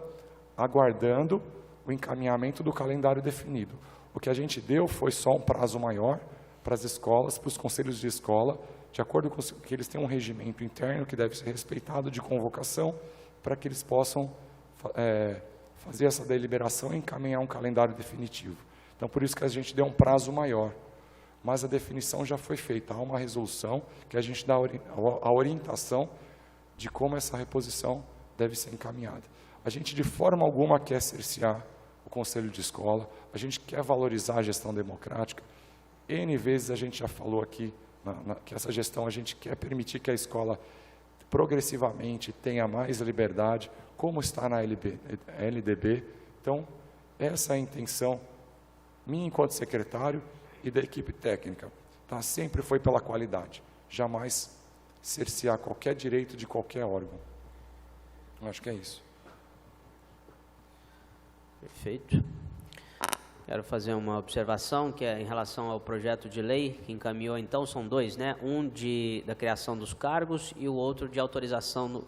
aguardando o encaminhamento do calendário definido. O que a gente deu foi só um prazo maior para as escolas, para os conselhos de escola, de acordo com que eles têm um regimento interno que deve ser respeitado de convocação, para que eles possam fazer essa deliberação e encaminhar um calendário definitivo. Então, por isso que a gente deu um prazo maior. Mas a definição já foi feita. Há uma resolução que a gente dá a orientação de como essa reposição deve ser encaminhada. A gente, de forma alguma, quer cercear o conselho de escola, a gente quer valorizar a gestão democrática. N vezes a gente já falou aqui que essa gestão a gente quer permitir que a escola progressivamente tenha mais liberdade, como está na LDB. Então, essa é a intenção minha enquanto secretário e da equipe técnica. Tá? Sempre foi pela qualidade, jamais cercear qualquer direito de qualquer órgão. Eu acho que é isso. Perfeito. Quero fazer uma observação, que é em relação ao projeto de lei, que encaminhou, então, são dois, né? Um da criação dos cargos e o outro de autorização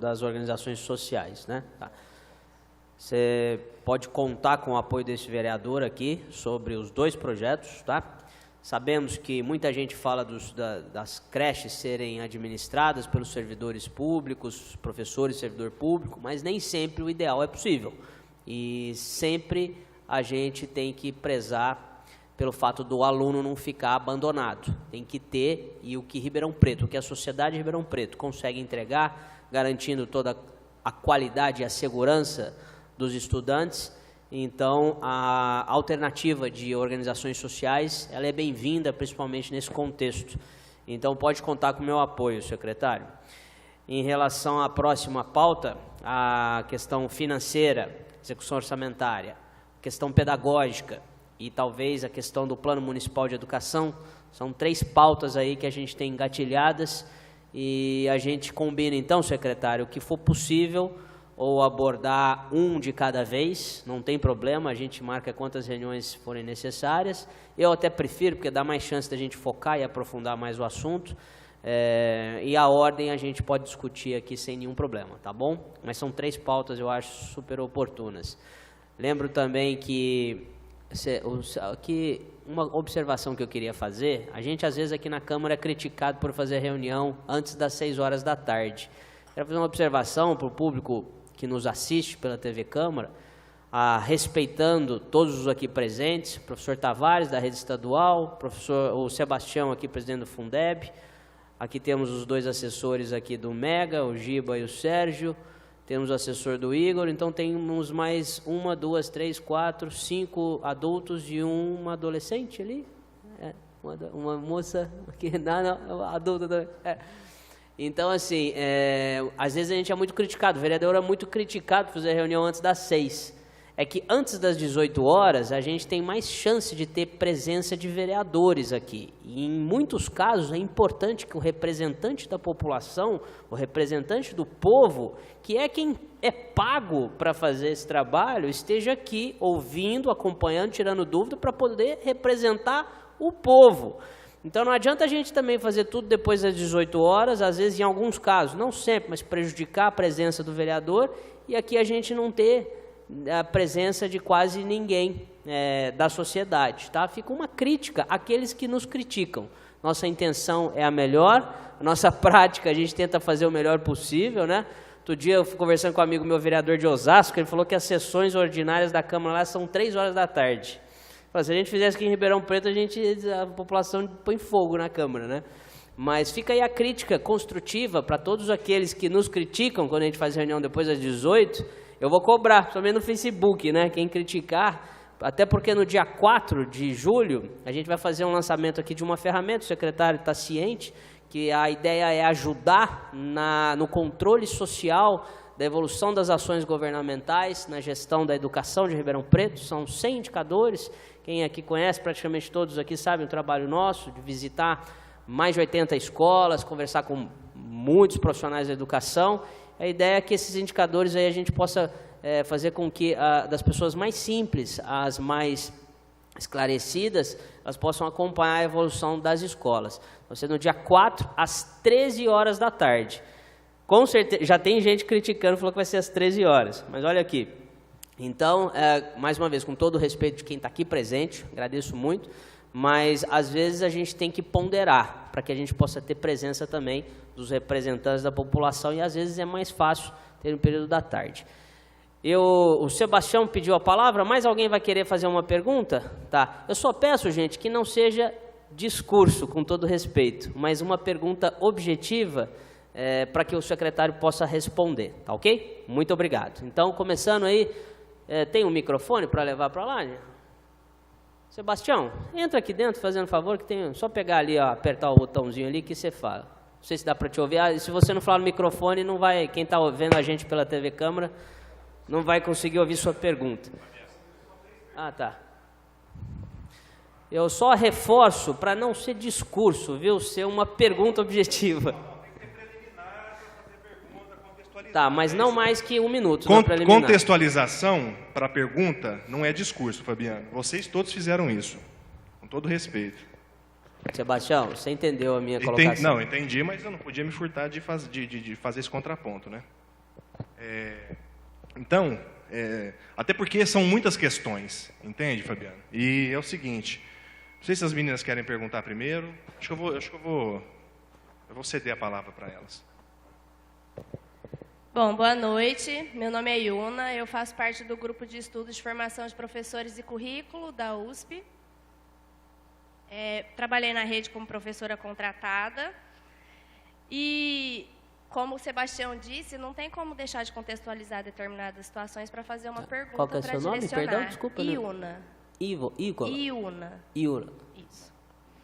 das organizações sociais, né? Tá. Você pode contar com o apoio desse vereador aqui sobre os dois projetos, tá? Sabemos que muita gente fala das creches serem administradas pelos servidores públicos, professores, servidor público, mas nem sempre o ideal é possível. E sempre a gente tem que prezar pelo fato do aluno não ficar abandonado. Tem que ter, e o que Ribeirão Preto, o que a sociedade de Ribeirão Preto consegue entregar, garantindo toda a qualidade e a segurança dos estudantes. Então, a alternativa de organizações sociais, ela é bem-vinda, principalmente nesse contexto. Então, pode contar com o meu apoio, secretário. Em relação à próxima pauta, a questão financeira, execução orçamentária, questão pedagógica e talvez a questão do Plano Municipal de Educação, são três pautas aí que a gente tem engatilhadas e a gente combina então, secretário, o que for possível, ou abordar um de cada vez, não tem problema, a gente marca quantas reuniões forem necessárias. Eu até prefiro, porque dá mais chance da gente focar e aprofundar mais o assunto, e a ordem a gente pode discutir aqui sem nenhum problema, tá bom? Mas são três pautas, eu acho, super oportunas. Lembro também que uma observação que eu queria fazer, a gente às vezes aqui na Câmara é criticado por fazer reunião antes das 6 horas da tarde. Quero fazer uma observação para o público que nos assiste pela TV Câmara, respeitando todos os aqui presentes, professor Tavares, da Rede Estadual, o Sebastião, aqui, presidente do Fundeb, aqui temos os dois assessores aqui do Mega, o Giba e o Sérgio, temos o assessor do Igor, então temos mais 1, 2, 3, 4, 5 adultos e uma adolescente ali, uma moça, aqui, não, adulta, Então, assim, às vezes a gente é muito criticado, o vereador é muito criticado por fazer reunião antes das 6. É que antes das 18 horas a gente tem mais chance de ter presença de vereadores aqui. E em muitos casos é importante que o representante da população, o representante do povo, que é quem é pago para fazer esse trabalho, esteja aqui ouvindo, acompanhando, tirando dúvida para poder representar o povo. Então não adianta a gente também fazer tudo depois das 18 horas, às vezes em alguns casos, não sempre, mas prejudicar a presença do vereador e aqui a gente não ter a presença de quase ninguém da sociedade, tá? Fica uma crítica àqueles que nos criticam. Nossa intenção é a melhor, nossa prática a gente tenta fazer o melhor possível, né? Outro dia eu fui conversando com um amigo meu, vereador de Osasco, ele falou que as sessões ordinárias da Câmara lá são 3 horas da tarde. Se a gente fizesse aqui em Ribeirão Preto, a população põe fogo na Câmara, né? Mas fica aí a crítica construtiva para todos aqueles que nos criticam quando a gente faz reunião depois das 18. Eu vou cobrar, principalmente no Facebook, né? Quem criticar, até porque no dia 4 de julho, a gente vai fazer um lançamento aqui de uma ferramenta, o secretário está ciente, que a ideia é ajudar no controle social da evolução das ações governamentais na gestão da educação de Ribeirão Preto. São 100 indicadores. Quem aqui conhece, praticamente todos aqui sabem o trabalho nosso, de visitar mais de 80 escolas, conversar com muitos profissionais da educação. A ideia é que esses indicadores aí a gente possa fazer com que das pessoas mais simples às mais esclarecidas, elas possam acompanhar a evolução das escolas. Vai ser no dia 4, às 13 horas da tarde. Com certeza, já tem gente criticando, falou que vai ser às 13 horas, mas olha aqui. Então, mais uma vez, com todo o respeito de quem está aqui presente, agradeço muito, mas às vezes a gente tem que ponderar, para que a gente possa ter presença também dos representantes da população, e às vezes é mais fácil ter no período da tarde. O Sebastião pediu a palavra, mais alguém vai querer fazer uma pergunta? Tá. Eu só peço, gente, que não seja discurso, com todo respeito, mas uma pergunta objetiva, para que o secretário possa responder, tá ok? Muito obrigado. Então, começando aí, tem um microfone para levar para lá, né? Sebastião, entra aqui dentro, fazendo favor, que tem só pegar ali, ó, apertar o botãozinho ali que você fala. Não sei se dá para te ouvir. E se você não falar no microfone, não vai, quem está vendo a gente pela TV Câmara não vai conseguir ouvir sua pergunta. Ah, tá. Eu só reforço para não ser discurso, viu? Ser uma pergunta objetiva. Tá, mas não mais que 1 minuto. Contextualização para a pergunta não é discurso, Fabiano. Vocês todos fizeram isso, com todo respeito. Sebastião, você entendeu a minha colocação? Não, entendi, mas eu não podia me furtar de fazer esse contraponto, né? Então, até porque são muitas questões, entende, Fabiano? E é o seguinte, não sei se as meninas querem perguntar primeiro, acho que eu vou ceder a palavra para elas. Bom, boa noite, meu nome é Yuna, eu faço parte do grupo de estudos de formação de professores e currículo da USP. Trabalhei na rede como professora contratada e, como o Sebastião disse, não tem como deixar de contextualizar determinadas situações para fazer uma pergunta. Qual que é o seu nome? Perdão, desculpa. Iuna. Iuna. Isso.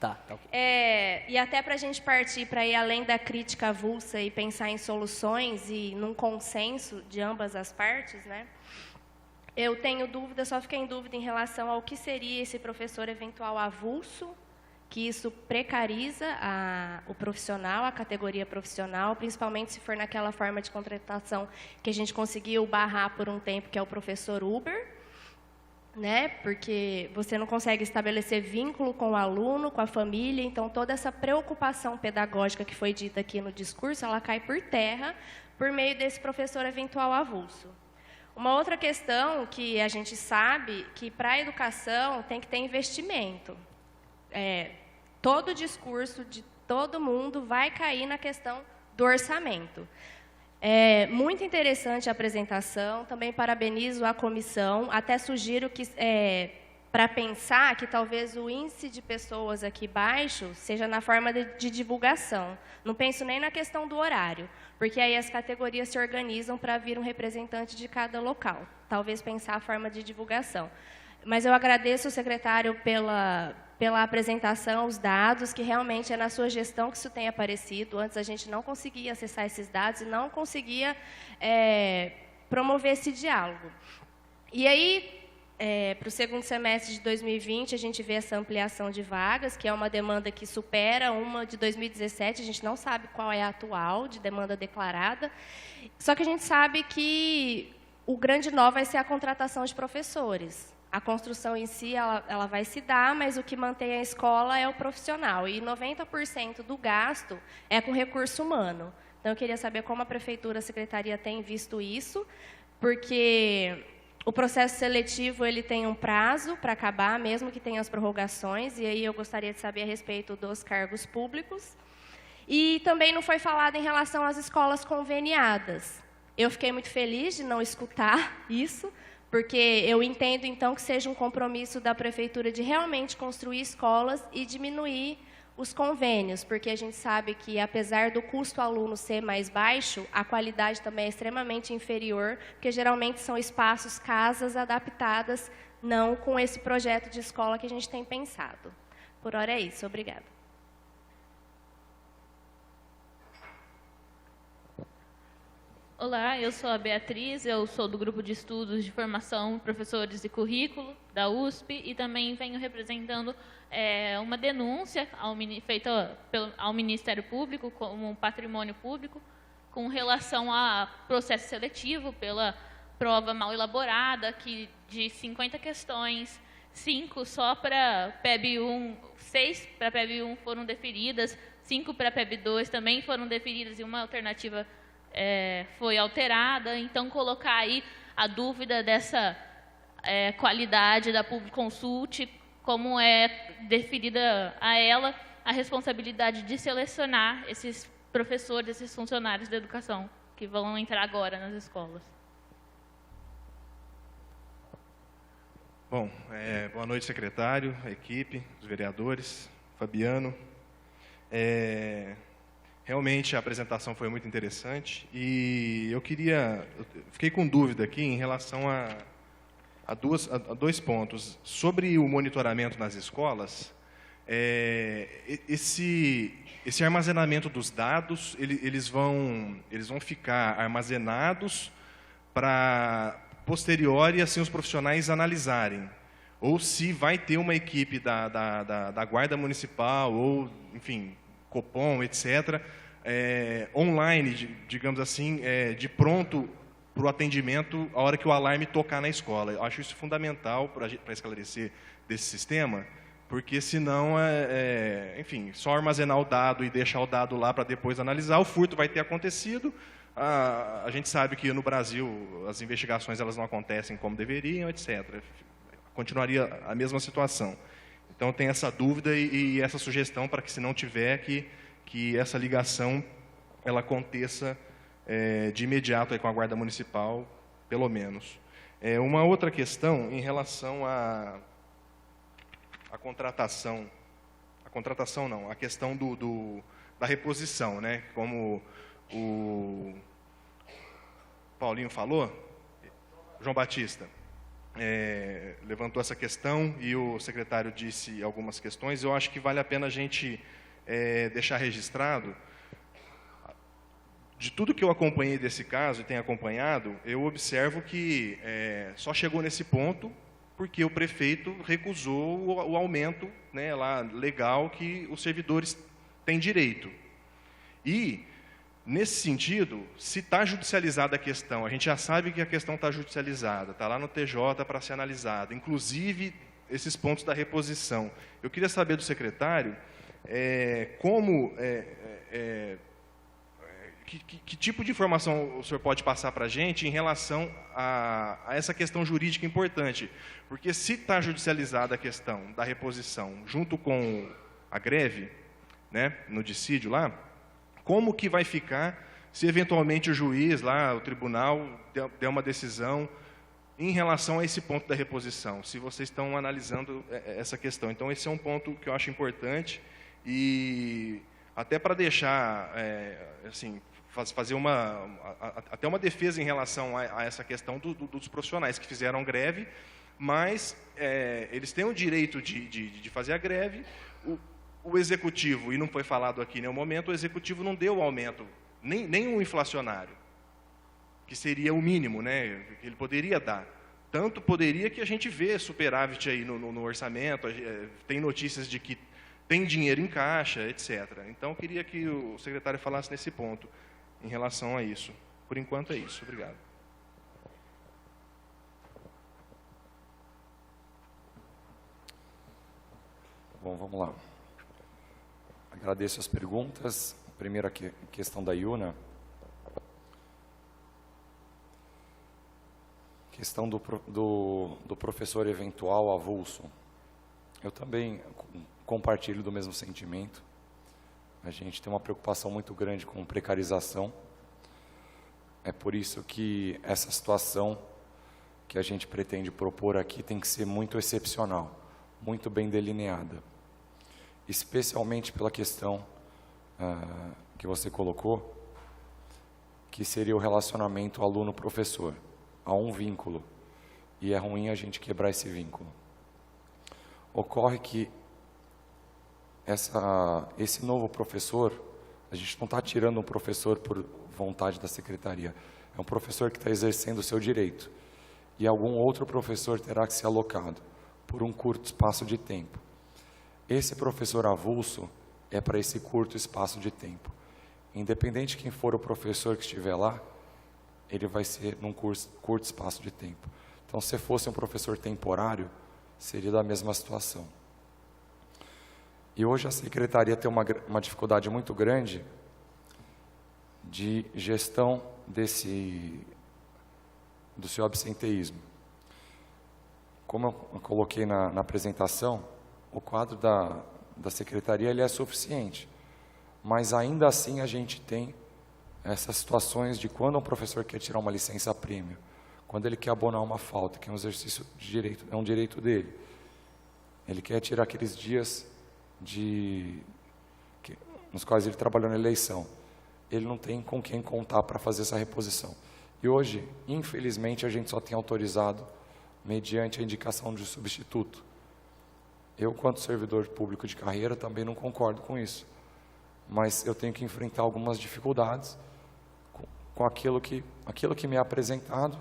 Tá. E até para a gente partir para ir além da crítica avulsa e pensar em soluções e num consenso de ambas as partes, né? Eu tenho dúvida, só fiquei em dúvida em relação ao que seria esse professor eventual avulso, que isso precariza o profissional, a categoria profissional, principalmente se for naquela forma de contratação que a gente conseguiu barrar por um tempo, que é o professor Uber, né? Porque você não consegue estabelecer vínculo com o aluno, com a família, então toda essa preocupação pedagógica que foi dita aqui no discurso, ela cai por terra por meio desse professor eventual avulso. Uma outra questão que a gente sabe que para a educação tem que ter investimento. Todo discurso de todo mundo vai cair na questão do orçamento. Muito interessante a apresentação, também parabenizo a comissão, até sugiro que, para pensar que talvez o índice de pessoas aqui baixo seja na forma de divulgação. Não penso nem na questão do horário, porque aí as categorias se organizam para vir um representante de cada local. Talvez pensar a forma de divulgação. Mas eu agradeço ao secretário pela apresentação, os dados, que realmente é na sua gestão que isso tem aparecido. Antes a gente não conseguia acessar esses dados e não conseguia promover esse diálogo. E aí, para o segundo semestre de 2020, a gente vê essa ampliação de vagas, que é uma demanda que supera uma de 2017, a gente não sabe qual é a atual de demanda declarada, só que a gente sabe que o grande nó vai ser a contratação de professores. A construção em si, ela vai se dar, mas o que mantém a escola é o profissional. E 90% do gasto é com recurso humano. Então, eu queria saber como a Prefeitura, a Secretaria tem visto isso, porque o processo seletivo ele tem um prazo para acabar, mesmo que tenha as prorrogações, e aí eu gostaria de saber a respeito dos cargos públicos. E também não foi falado em relação às escolas conveniadas. Eu fiquei muito feliz de não escutar isso, porque eu entendo, então, que seja um compromisso da Prefeitura de realmente construir escolas e diminuir os convênios, porque a gente sabe que, apesar do custo aluno ser mais baixo, a qualidade também é extremamente inferior, porque geralmente são espaços, casas adaptadas, não com esse projeto de escola que a gente tem pensado. Por hora é isso. Obrigada. Olá, eu sou a Beatriz, eu sou do grupo de estudos de formação professores e currículo da USP e também venho representando uma denúncia feita ao Ministério Público como um patrimônio público com relação a processo seletivo pela prova mal elaborada, que de 50 questões, 5 só para PEB 1, 6 para PEB 1 foram deferidas, 5 para PEB 2 também foram deferidas e uma alternativa foi alterada. Então, colocar aí a dúvida dessa qualidade da Public Consult, como é deferida a ela a responsabilidade de selecionar esses professores, esses funcionários da educação que vão entrar agora nas escolas. Bom, boa noite, secretário, equipe, os vereadores, Fabiano. Realmente a apresentação foi muito interessante e eu fiquei com dúvida aqui em relação a dois pontos. Sobre o monitoramento nas escolas, esse armazenamento dos dados, eles vão ficar armazenados para posteriori, assim, os profissionais analisarem. Ou se vai ter uma equipe da Guarda Municipal, ou, enfim, Copom, etc., online, digamos assim, de pronto para o atendimento a hora que o alarme tocar na escola. Eu acho isso fundamental para esclarecer desse sistema, porque senão, enfim, só armazenar o dado e deixar o dado lá para depois analisar, o furto vai ter acontecido. A gente sabe que no Brasil as investigações elas não acontecem como deveriam, etc. Continuaria a mesma situação. Então tem essa dúvida e essa sugestão para que, se não tiver, que essa ligação ela aconteça de imediato aí com a Guarda Municipal, pelo menos. Uma outra questão em relação à contratação. A contratação não, a questão da reposição, né? Como o Paulinho falou, João Batista levantou essa questão e o secretário disse algumas questões. Eu acho que vale a pena a gente deixar registrado. De tudo que eu acompanhei desse caso e tenho acompanhado, eu observo que só chegou nesse ponto porque o prefeito recusou o aumento, né, lá, legal que os servidores têm direito. E nesse sentido, se está judicializada a questão, a gente já sabe que a questão está judicializada, está lá no TJ para ser analisada, inclusive esses pontos da reposição. Eu queria saber do secretário que tipo de informação o senhor pode passar para a gente em relação a essa questão jurídica importante. Porque se está judicializada a questão da reposição junto com a greve, né, no dissídio lá, como que vai ficar se eventualmente o juiz lá, o tribunal, der uma decisão em relação a esse ponto da reposição, se vocês estão analisando essa questão. Então, esse é um ponto que eu acho importante e até para deixar, assim, fazer até uma defesa em relação a essa questão dos profissionais que fizeram greve, mas eles têm o direito de fazer a greve. O executivo, e não foi falado aqui em nenhum momento, o executivo não deu o aumento, nem o inflacionário, que seria o mínimo, né, que ele poderia dar. Tanto poderia que a gente vê superávit aí no orçamento, tem notícias de que tem dinheiro em caixa, etc. Então, eu queria que o secretário falasse nesse ponto, em relação a isso. Por enquanto é isso. Obrigado. Bom, vamos lá. Agradeço as perguntas. Primeira questão da Iuna. Questão do professor eventual avulso. Eu também compartilho do mesmo sentimento. A gente tem uma preocupação muito grande com precarização. É por isso que essa situação que a gente pretende propor aqui tem que ser muito excepcional, muito bem delineada. Especialmente pela questão que você colocou, que seria o relacionamento aluno-professor. Há um vínculo, e é ruim a gente quebrar esse vínculo. Ocorre que esse novo professor, A gente não está tirando um professor por vontade da secretaria. É um professor que está exercendo o seu direito. E algum outro professor terá que ser alocado por um curto espaço de tempo. Esse professor avulso é para esse curto espaço de tempo. Independente de quem for o professor que estiver lá, ele vai ser num curto espaço de tempo. Então, se fosse um professor temporário, seria da mesma situação. E hoje a secretaria tem uma dificuldade muito grande de gestão do seu absenteísmo. Como eu coloquei na apresentação, o quadro da secretaria ele é suficiente, mas ainda assim a gente tem essas situações de quando um professor quer tirar uma licença prêmio, quando ele quer abonar uma falta, que é um exercício de direito, é um direito dele. Ele quer tirar aqueles dias nos quais ele trabalhou na eleição. Ele não tem com quem contar para fazer essa reposição. E hoje, infelizmente, a gente só tem autorizado mediante a indicação de substituto. Eu, quanto servidor público de carreira, também não concordo com isso. Mas eu tenho que enfrentar algumas dificuldades com aquilo que me é apresentado.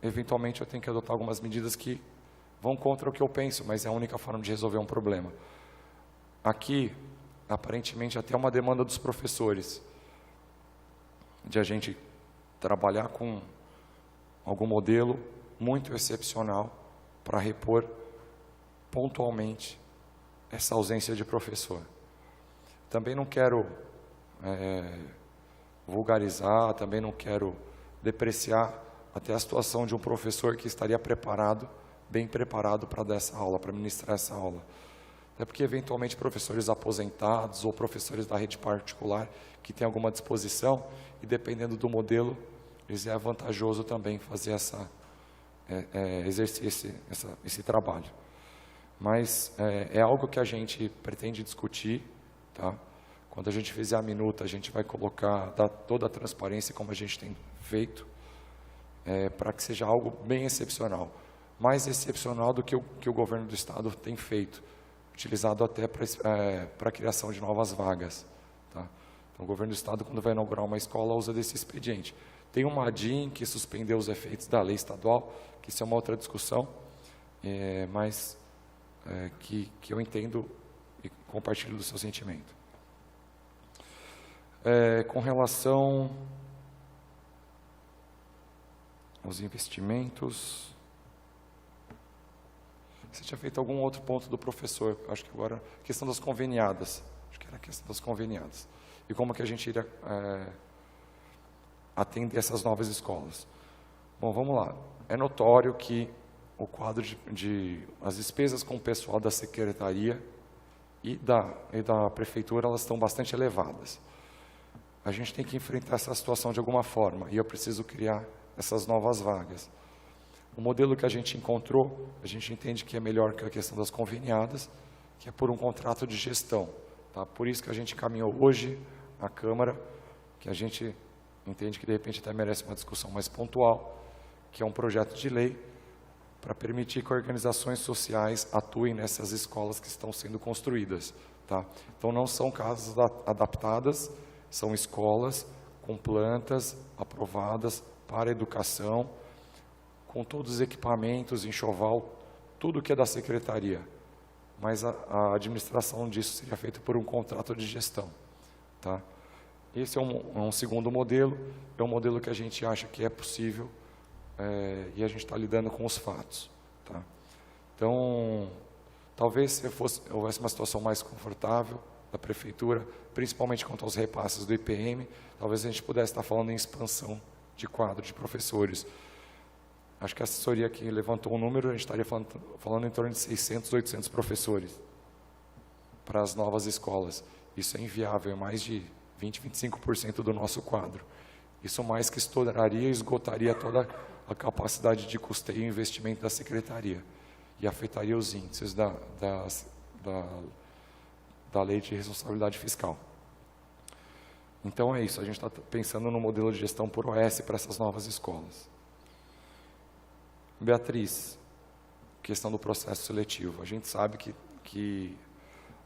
Eventualmente, eu tenho que adotar algumas medidas que vão contra o que eu penso, mas é a única forma de resolver um problema. Aqui, aparentemente, até uma demanda dos professores de a gente trabalhar com algum modelo muito excepcional para repor pontualmente essa ausência de professor. Também não quero vulgarizar, também não quero depreciar até a situação de um professor que estaria preparado, bem preparado para dar essa aula, para ministrar essa aula. Até porque, eventualmente, professores aposentados ou professores da rede particular que têm alguma disposição e, dependendo do modelo, eles é vantajoso também fazer exercer esse trabalho. Mas é algo que a gente pretende discutir, tá? Quando a gente fizer a minuta, a gente vai dar toda a transparência como a gente tem feito, para que seja algo bem excepcional. Mais excepcional do que o governo do Estado tem feito, utilizado até para a criação de novas vagas. Tá? Então, o governo do Estado, quando vai inaugurar uma escola, usa desse expediente. Tem uma ADIM que suspendeu os efeitos da lei estadual, que isso é uma outra discussão, mas que eu entendo e compartilho do seu sentimento. Com relação aos investimentos, você tinha feito algum outro ponto do professor, acho que agora, a questão das conveniadas, acho que era a questão das conveniadas, e como que a gente iria atender essas novas escolas. Bom, vamos lá. É notório que o quadro as despesas com o pessoal da secretaria e da prefeitura, elas estão bastante elevadas. A gente tem que enfrentar essa situação de alguma forma, e eu preciso criar essas novas vagas. O modelo que a gente encontrou, a gente entende que é melhor que a questão das conveniadas, que é por um contrato de gestão. Tá? Por isso que a gente caminhou hoje à Câmara, que a gente entende que de repente até merece uma discussão mais pontual, que é um projeto de lei para permitir que organizações sociais atuem nessas escolas que estão sendo construídas. Tá? Então não são casas adaptadas, são escolas com plantas aprovadas para a educação, com todos os equipamentos, enxoval, tudo que é da secretaria. Mas a administração disso seria feita por um contrato de gestão. Tá? Esse é um segundo modelo, é um modelo que a gente acha que é possível e a gente está lidando com os fatos. Tá? Então, talvez se houvesse uma situação mais confortável da prefeitura, principalmente quanto aos repasses do IPM, talvez a gente pudesse estar falando em expansão de quadro de professores. Acho que a assessoria aqui levantou um número, a gente estaria falando em torno de 600, 800 professores para as novas escolas. Isso é inviável, é mais de 20, 25% do nosso quadro. Isso mais que estouraria e esgotaria toda a capacidade de custeio e investimento da secretaria e afetaria os índices da lei de responsabilidade fiscal. Então é isso, a gente está pensando no modelo de gestão por OS para essas novas escolas. Beatriz, questão do processo seletivo. A gente sabe que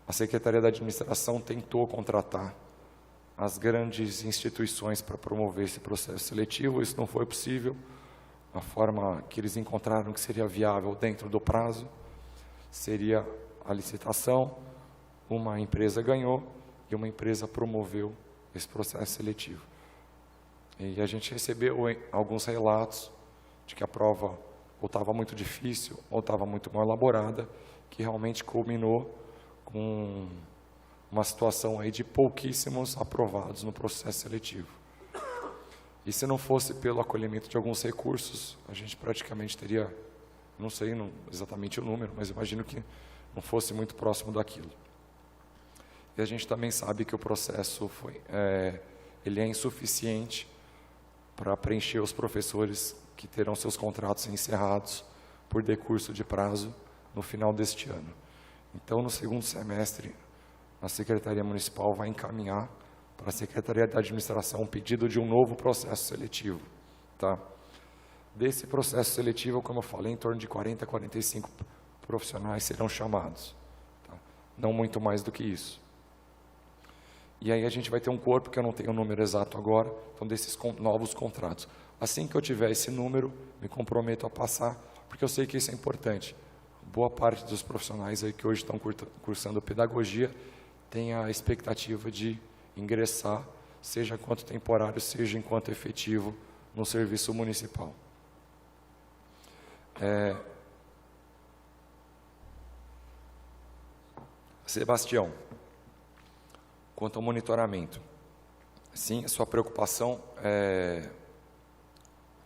a Secretaria da Administração tentou contratar as grandes instituições para promover esse processo seletivo. Isso não foi possível. A forma que eles encontraram que seria viável dentro do prazo seria a licitação. Uma empresa ganhou e uma empresa promoveu esse processo seletivo. E a gente recebeu alguns relatos de que a prova ou estava muito difícil ou estava muito mal elaborada, que realmente culminou com uma situação aí de pouquíssimos aprovados no processo seletivo. E se não fosse pelo acolhimento de alguns recursos, a gente praticamente teria, não sei exatamente o número, mas imagino que não fosse muito próximo daquilo. E a gente também sabe que o processo ele é insuficiente para preencher os professores que terão seus contratos encerrados por decurso de prazo no final deste ano. Então, no segundo semestre, a Secretaria Municipal vai encaminhar para a Secretaria da Administração um pedido de um novo processo seletivo. Tá? Desse processo seletivo, como eu falei, em torno de 40 a 45 profissionais serão chamados. Tá? Não muito mais do que isso. E aí a gente vai ter um corpo, que eu não tenho o número exato agora, então desses novos contratos. Assim que eu tiver esse número, me comprometo a passar, porque eu sei que isso é importante. Boa parte dos profissionais aí que hoje estão cursando pedagogia tem a expectativa de ingressar, seja enquanto temporário, seja enquanto efetivo, no serviço municipal. Sebastião, quanto ao monitoramento, sim, a sua preocupação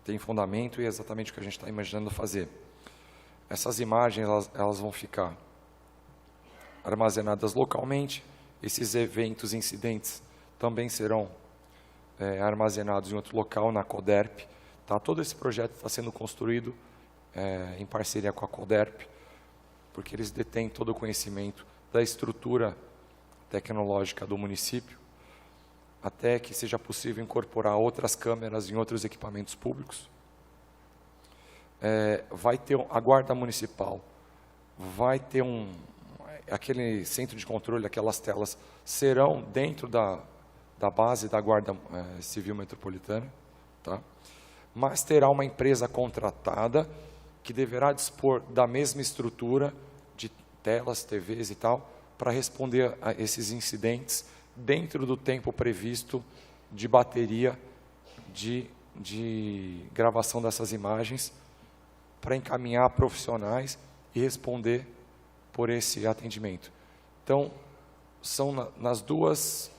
tem fundamento e é exatamente o que a gente está imaginando fazer. Essas imagens, elas vão ficar armazenadas localmente. Esses eventos, incidentes, também serão armazenados em outro local, na CODERP. Tá? Todo esse projeto está sendo construído em parceria com a CODERP, porque eles detêm todo o conhecimento da estrutura tecnológica do município, até que seja possível incorporar outras câmeras em outros equipamentos públicos. Vai ter a Guarda Municipal, vai ter aquele centro de controle, aquelas telas, serão dentro da base da Guarda Civil Metropolitana, tá? Mas terá uma empresa contratada que deverá dispor da mesma estrutura de telas, TVs e tal, para responder a esses incidentes dentro do tempo previsto de bateria de gravação dessas imagens, para encaminhar profissionais e responder por esse atendimento. Então, são nas duas,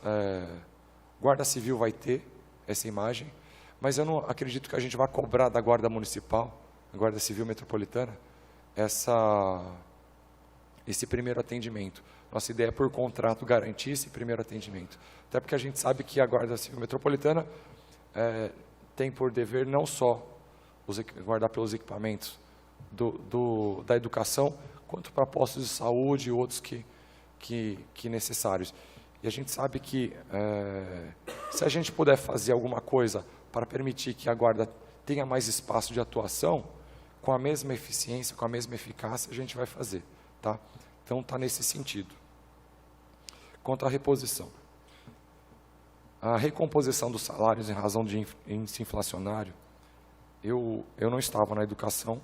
Guarda Civil vai ter essa imagem, mas eu não acredito que a gente vá cobrar da Guarda Municipal, a Guarda Civil Metropolitana, esse primeiro atendimento. Nossa ideia é, por contrato, garantir esse primeiro atendimento. Até porque a gente sabe que a Guarda Civil Metropolitana tem por dever não só guardar pelos equipamentos da educação, quanto para postos de saúde e outros que necessários. E a gente sabe que, se a gente puder fazer alguma coisa para permitir que a Guarda tenha mais espaço de atuação, com a mesma eficiência, com a mesma eficácia, a gente vai fazer. Tá? Então, está nesse sentido. Quanto à reposição. A recomposição dos salários em razão de índice inflacionário, eu não estava na educação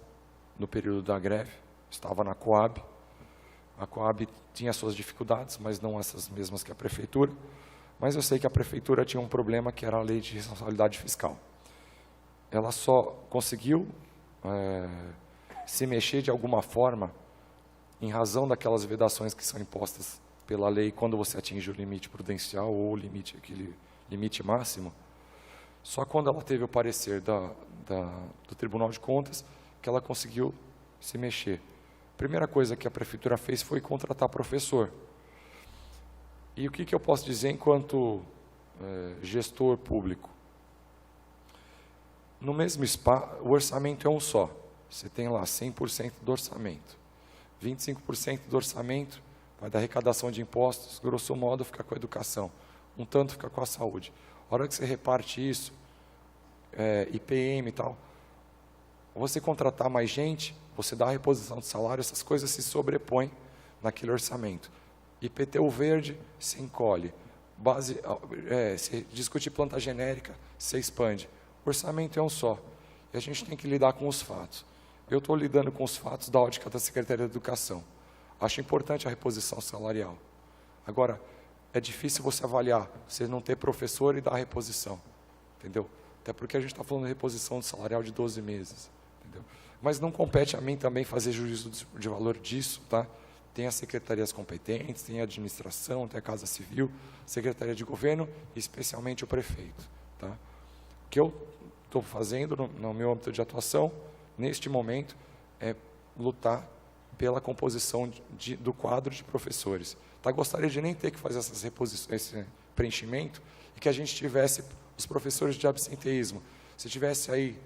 no período da greve, estava na Coab. A Coab tinha suas dificuldades, mas não essas mesmas que a prefeitura. Mas eu sei que a prefeitura tinha um problema, que era a lei de responsabilidade fiscal. Ela só conseguiu se mexer de alguma forma em razão daquelas vedações que são impostas pela lei quando você atinge o limite prudencial ou o limite, aquele limite máximo, só quando ela teve o parecer do Tribunal de Contas que ela conseguiu se mexer. A primeira coisa que a prefeitura fez foi contratar professor. E o que eu posso dizer enquanto gestor público? No mesmo espaço, o orçamento é um só. Você tem lá 100% do orçamento. 25% do orçamento vai da arrecadação de impostos, grosso modo fica com a educação. Um tanto fica com a saúde. A hora que você reparte isso, IPM e tal, você contratar mais gente, você dá a reposição de salário, essas coisas se sobrepõem naquele orçamento. IPTU verde se encolhe. se discutir planta genérica, você expande. O orçamento é um só. E a gente tem que lidar com os fatos. Eu estou lidando com os fatos da ótica da Secretaria de Educação. Acho importante a reposição salarial. Agora, é difícil você avaliar, você não ter professor e dar a reposição. Entendeu? Até porque a gente está falando de reposição salarial de 12 meses. Entendeu? Mas não compete a mim também fazer juízo de valor disso, tá? Tem as secretarias competentes, tem a administração, tem a Casa Civil, Secretaria de Governo e especialmente o prefeito. Tá? O que eu estou fazendo no meu âmbito de atuação, neste momento, é lutar pela composição do quadro de professores. Tá? Gostaria de nem ter que fazer esse preenchimento e que a gente tivesse os professores de absenteísmo. Se tivesse aí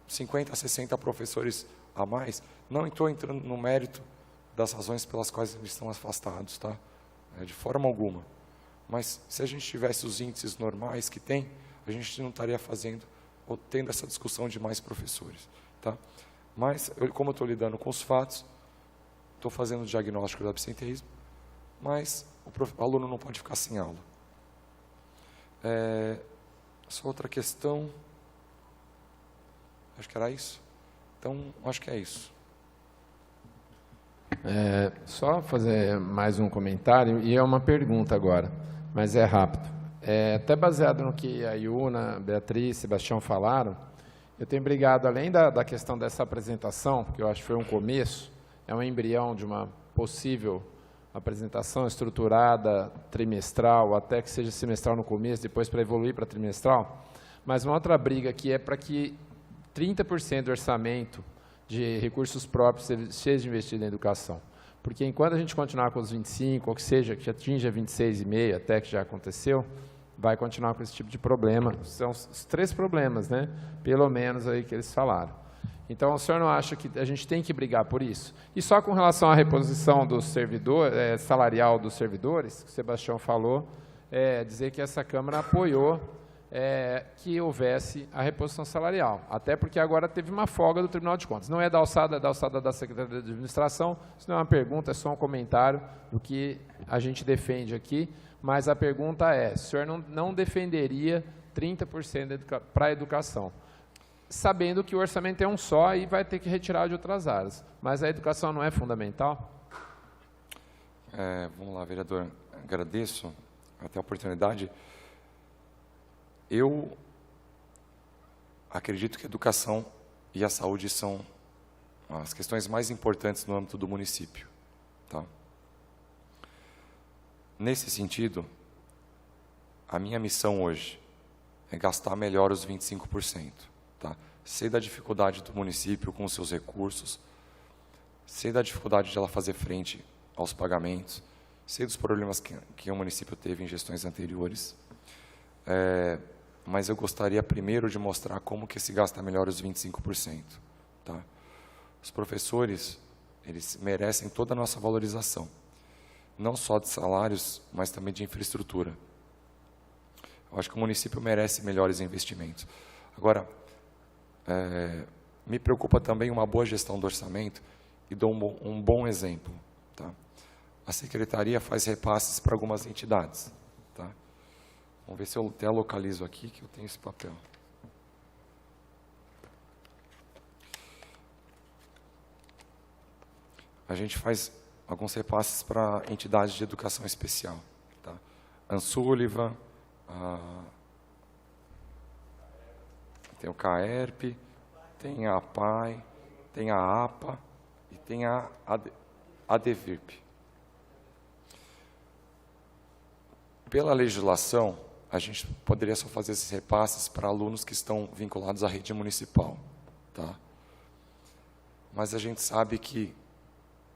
50, 60 professores a mais, não estou entrando no mérito das razões pelas quais eles estão afastados, tá? De forma alguma. Mas se a gente tivesse os índices normais que tem, a gente não estaria fazendo ou tendo essa discussão de mais professores, tá? Mas, como eu estou lidando com os fatos, estou fazendo o diagnóstico do absenteísmo, mas o aluno não pode ficar sem aula. Essa outra questão, acho que era isso. Então, acho que é isso. Só fazer mais um comentário, e é uma pergunta agora, mas é rápido. Até baseado no que a Iuna, Beatriz, Sebastião falaram, eu tenho brigado, além da questão dessa apresentação, que eu acho que foi um começo, é um embrião de uma possível apresentação estruturada, trimestral, até que seja semestral no começo, depois para evoluir para trimestral, mas uma outra briga que é para que 30% do orçamento de recursos próprios seja investido em educação. Porque enquanto a gente continuar com os 25, ou que seja, que atinja 26,5, até que já aconteceu, vai continuar com esse tipo de problema. São os 3 problemas, né? Pelo menos aí que eles falaram. Então, o senhor não acha que a gente tem que brigar por isso? E só com relação à reposição do servidor, salarial dos servidores, que o Sebastião falou, dizer que essa Câmara apoiou que houvesse a reposição salarial. Até porque agora teve uma folga do Tribunal de Contas. Não é da alçada da Secretaria de Administração, isso não é uma pergunta, é só um comentário do que a gente defende aqui, mas a pergunta é, o senhor não defenderia 30% para a educação, sabendo que o orçamento é um só e vai ter que retirar de outras áreas. Mas a educação não é fundamental? Vamos lá, vereador. Agradeço até a oportunidade. Eu acredito que a educação e a saúde são as questões mais importantes no âmbito do município. Tá? Nesse sentido, a minha missão hoje é gastar melhor os 25%. Tá? Sei da dificuldade do município com os seus recursos, sei da dificuldade de ela fazer frente aos pagamentos, sei dos problemas que o município teve em gestões anteriores, mas eu gostaria primeiro de mostrar como que se gasta melhor os 25%. Tá? Os professores, eles merecem toda a nossa valorização, não só de salários, mas também de infraestrutura. Eu acho que o município merece melhores investimentos. Agora, me preocupa também uma boa gestão do orçamento e dou um bom exemplo. Tá? A Secretaria faz repasses para algumas entidades. Tá? Vamos ver se eu até localizo aqui, que eu tenho esse papel. A gente faz alguns repasses para entidades de educação especial. Tá? Ansúliva, tem o CAERP, tem a APAI, tem a APA e tem a ADVIRP. Pela legislação, a gente poderia só fazer esses repasses para alunos que estão vinculados à rede municipal. Tá? Mas a gente sabe que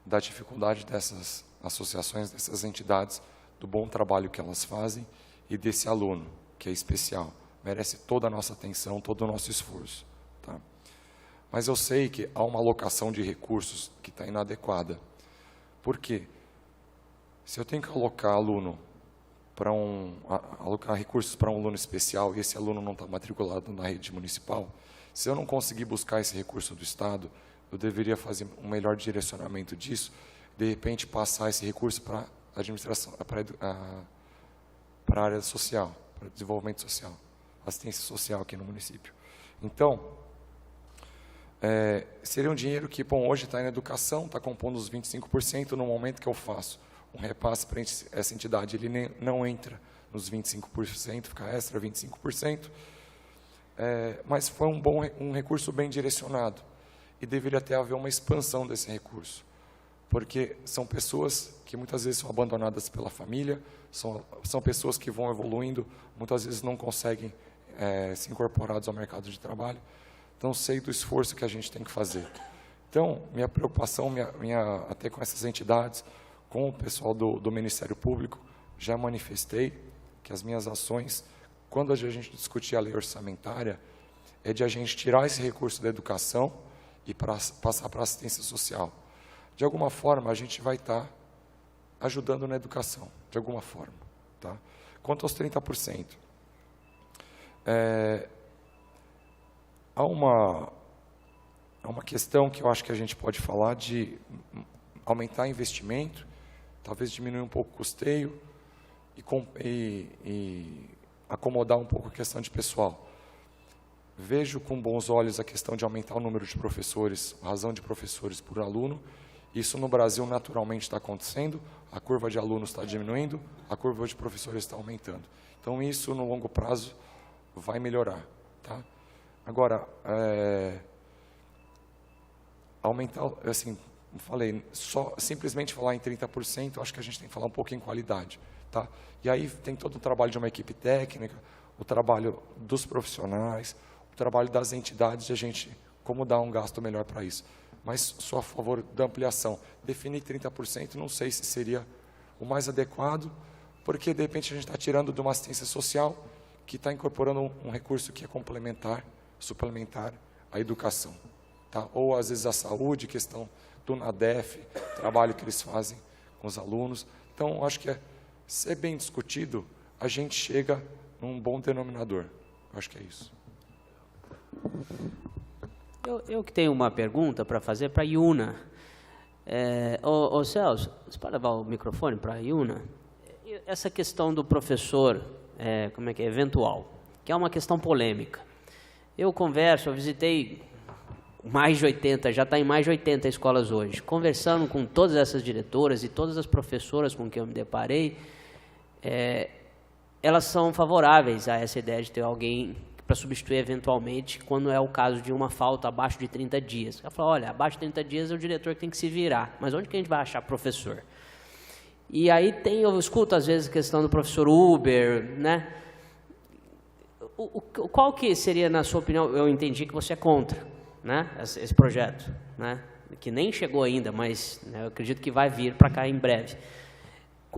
da dificuldade dessas associações, dessas entidades, do bom trabalho que elas fazem e desse aluno, que é especial, merece toda a nossa atenção, todo o nosso esforço. Tá? Mas eu sei que há uma alocação de recursos que está inadequada. Por quê? Se eu tenho que alocar recursos para um aluno especial e esse aluno não está matriculado na rede municipal, se eu não conseguir buscar esse recurso do Estado, eu deveria fazer um melhor direcionamento disso, de repente passar esse recurso para a administração, para para a área social, para o desenvolvimento social, assistência social aqui no município. Então, seria um dinheiro que, bom, hoje está em educação, está compondo os 25%, no momento que eu faço um repasse para essa entidade, ele não entra nos 25%, fica extra 25%, mas foi um recurso bem direcionado, e deveria até haver uma expansão desse recurso, porque são pessoas que muitas vezes são abandonadas pela família, são pessoas que vão evoluindo, muitas vezes não conseguem se incorporar ao mercado de trabalho. Então, sei do esforço que a gente tem que fazer. Então, minha preocupação, até com essas entidades, com o pessoal do Ministério Público, já manifestei que as minhas ações, quando a gente discutir a lei orçamentária, é de a gente tirar esse recurso da educação e passar para a assistência social. De alguma forma, a gente vai estar ajudando na educação, de alguma forma. Tá? Quanto aos 30%, há uma questão que eu acho que a gente pode falar de aumentar investimento, talvez diminuir um pouco o custeio e acomodar um pouco a questão de pessoal. Vejo com bons olhos a questão de aumentar o número de professores, a razão de professores por aluno. Isso no Brasil naturalmente está acontecendo, a curva de alunos está diminuindo, a curva de professores está aumentando. Então, isso no longo prazo vai melhorar. Tá? Agora, aumentar, assim, falei, simplesmente falar em 30%, acho que a gente tem que falar um pouco em qualidade. Tá? E aí tem todo o trabalho de uma equipe técnica, o trabalho dos profissionais, o trabalho das entidades, de a gente como dar um gasto melhor para isso. Mas sou a favor da ampliação. Definir 30%, não sei se seria o mais adequado, porque de repente a gente está tirando de uma assistência social que está incorporando um recurso que é complementar, suplementar à educação. Tá? Ou às vezes a saúde, questão do NADEF, trabalho que eles fazem com os alunos. Então, acho que ser bem discutido, a gente chega num bom denominador. Acho que é isso. Eu que tenho uma pergunta para fazer para a Iuna. Ô Celso, você pode levar o microfone para a Iuna? Essa questão do professor, eventual, que é uma questão polêmica. Eu visitei mais de 80, já está em mais de 80 escolas hoje, conversando com todas essas diretoras e todas as professoras com quem eu me deparei, elas são favoráveis a essa ideia de ter alguém para substituir eventualmente, quando é o caso de uma falta abaixo de 30 dias. Ela falou, olha, abaixo de 30 dias é o diretor que tem que se virar, mas onde que a gente vai achar professor? E aí eu escuto às vezes a questão do professor Uber, né? Qual que seria, na sua opinião, eu entendi que você é contra, né, esse projeto, né, que nem chegou ainda, mas né, eu acredito que vai vir para cá em breve.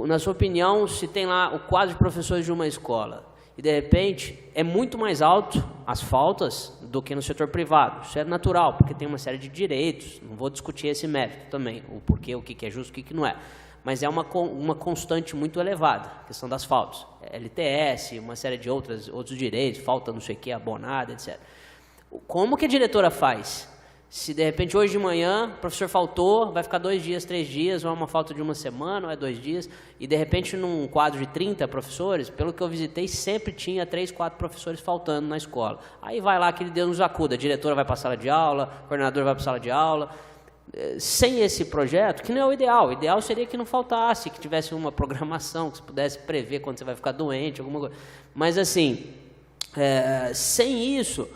Na sua opinião, se tem lá o quadro de professores de uma escola e, de repente, é muito mais alto as faltas do que no setor privado. Isso é natural, porque tem uma série de direitos, não vou discutir esse mérito também, o porquê, o que é justo, o que não é. Mas é uma constante muito elevada, a questão das faltas. LTS, uma série de outros direitos, falta não sei o que, abonada, etc. Como que a diretora faz? Se, de repente, hoje de manhã, o professor faltou, vai ficar 2 dias, 3 dias, ou é uma falta de uma semana, ou é 2 dias, e, de repente, num quadro de 30 professores, pelo que eu visitei, sempre tinha 3, 4 professores faltando na escola. Aí vai lá, aquele Deus nos acuda, a diretora vai para a sala de aula, o coordenador vai para a sala de aula. Sem esse projeto, que não é o ideal seria que não faltasse, que tivesse uma programação, que você pudesse prever quando você vai ficar doente, alguma coisa. Mas, assim, sem isso...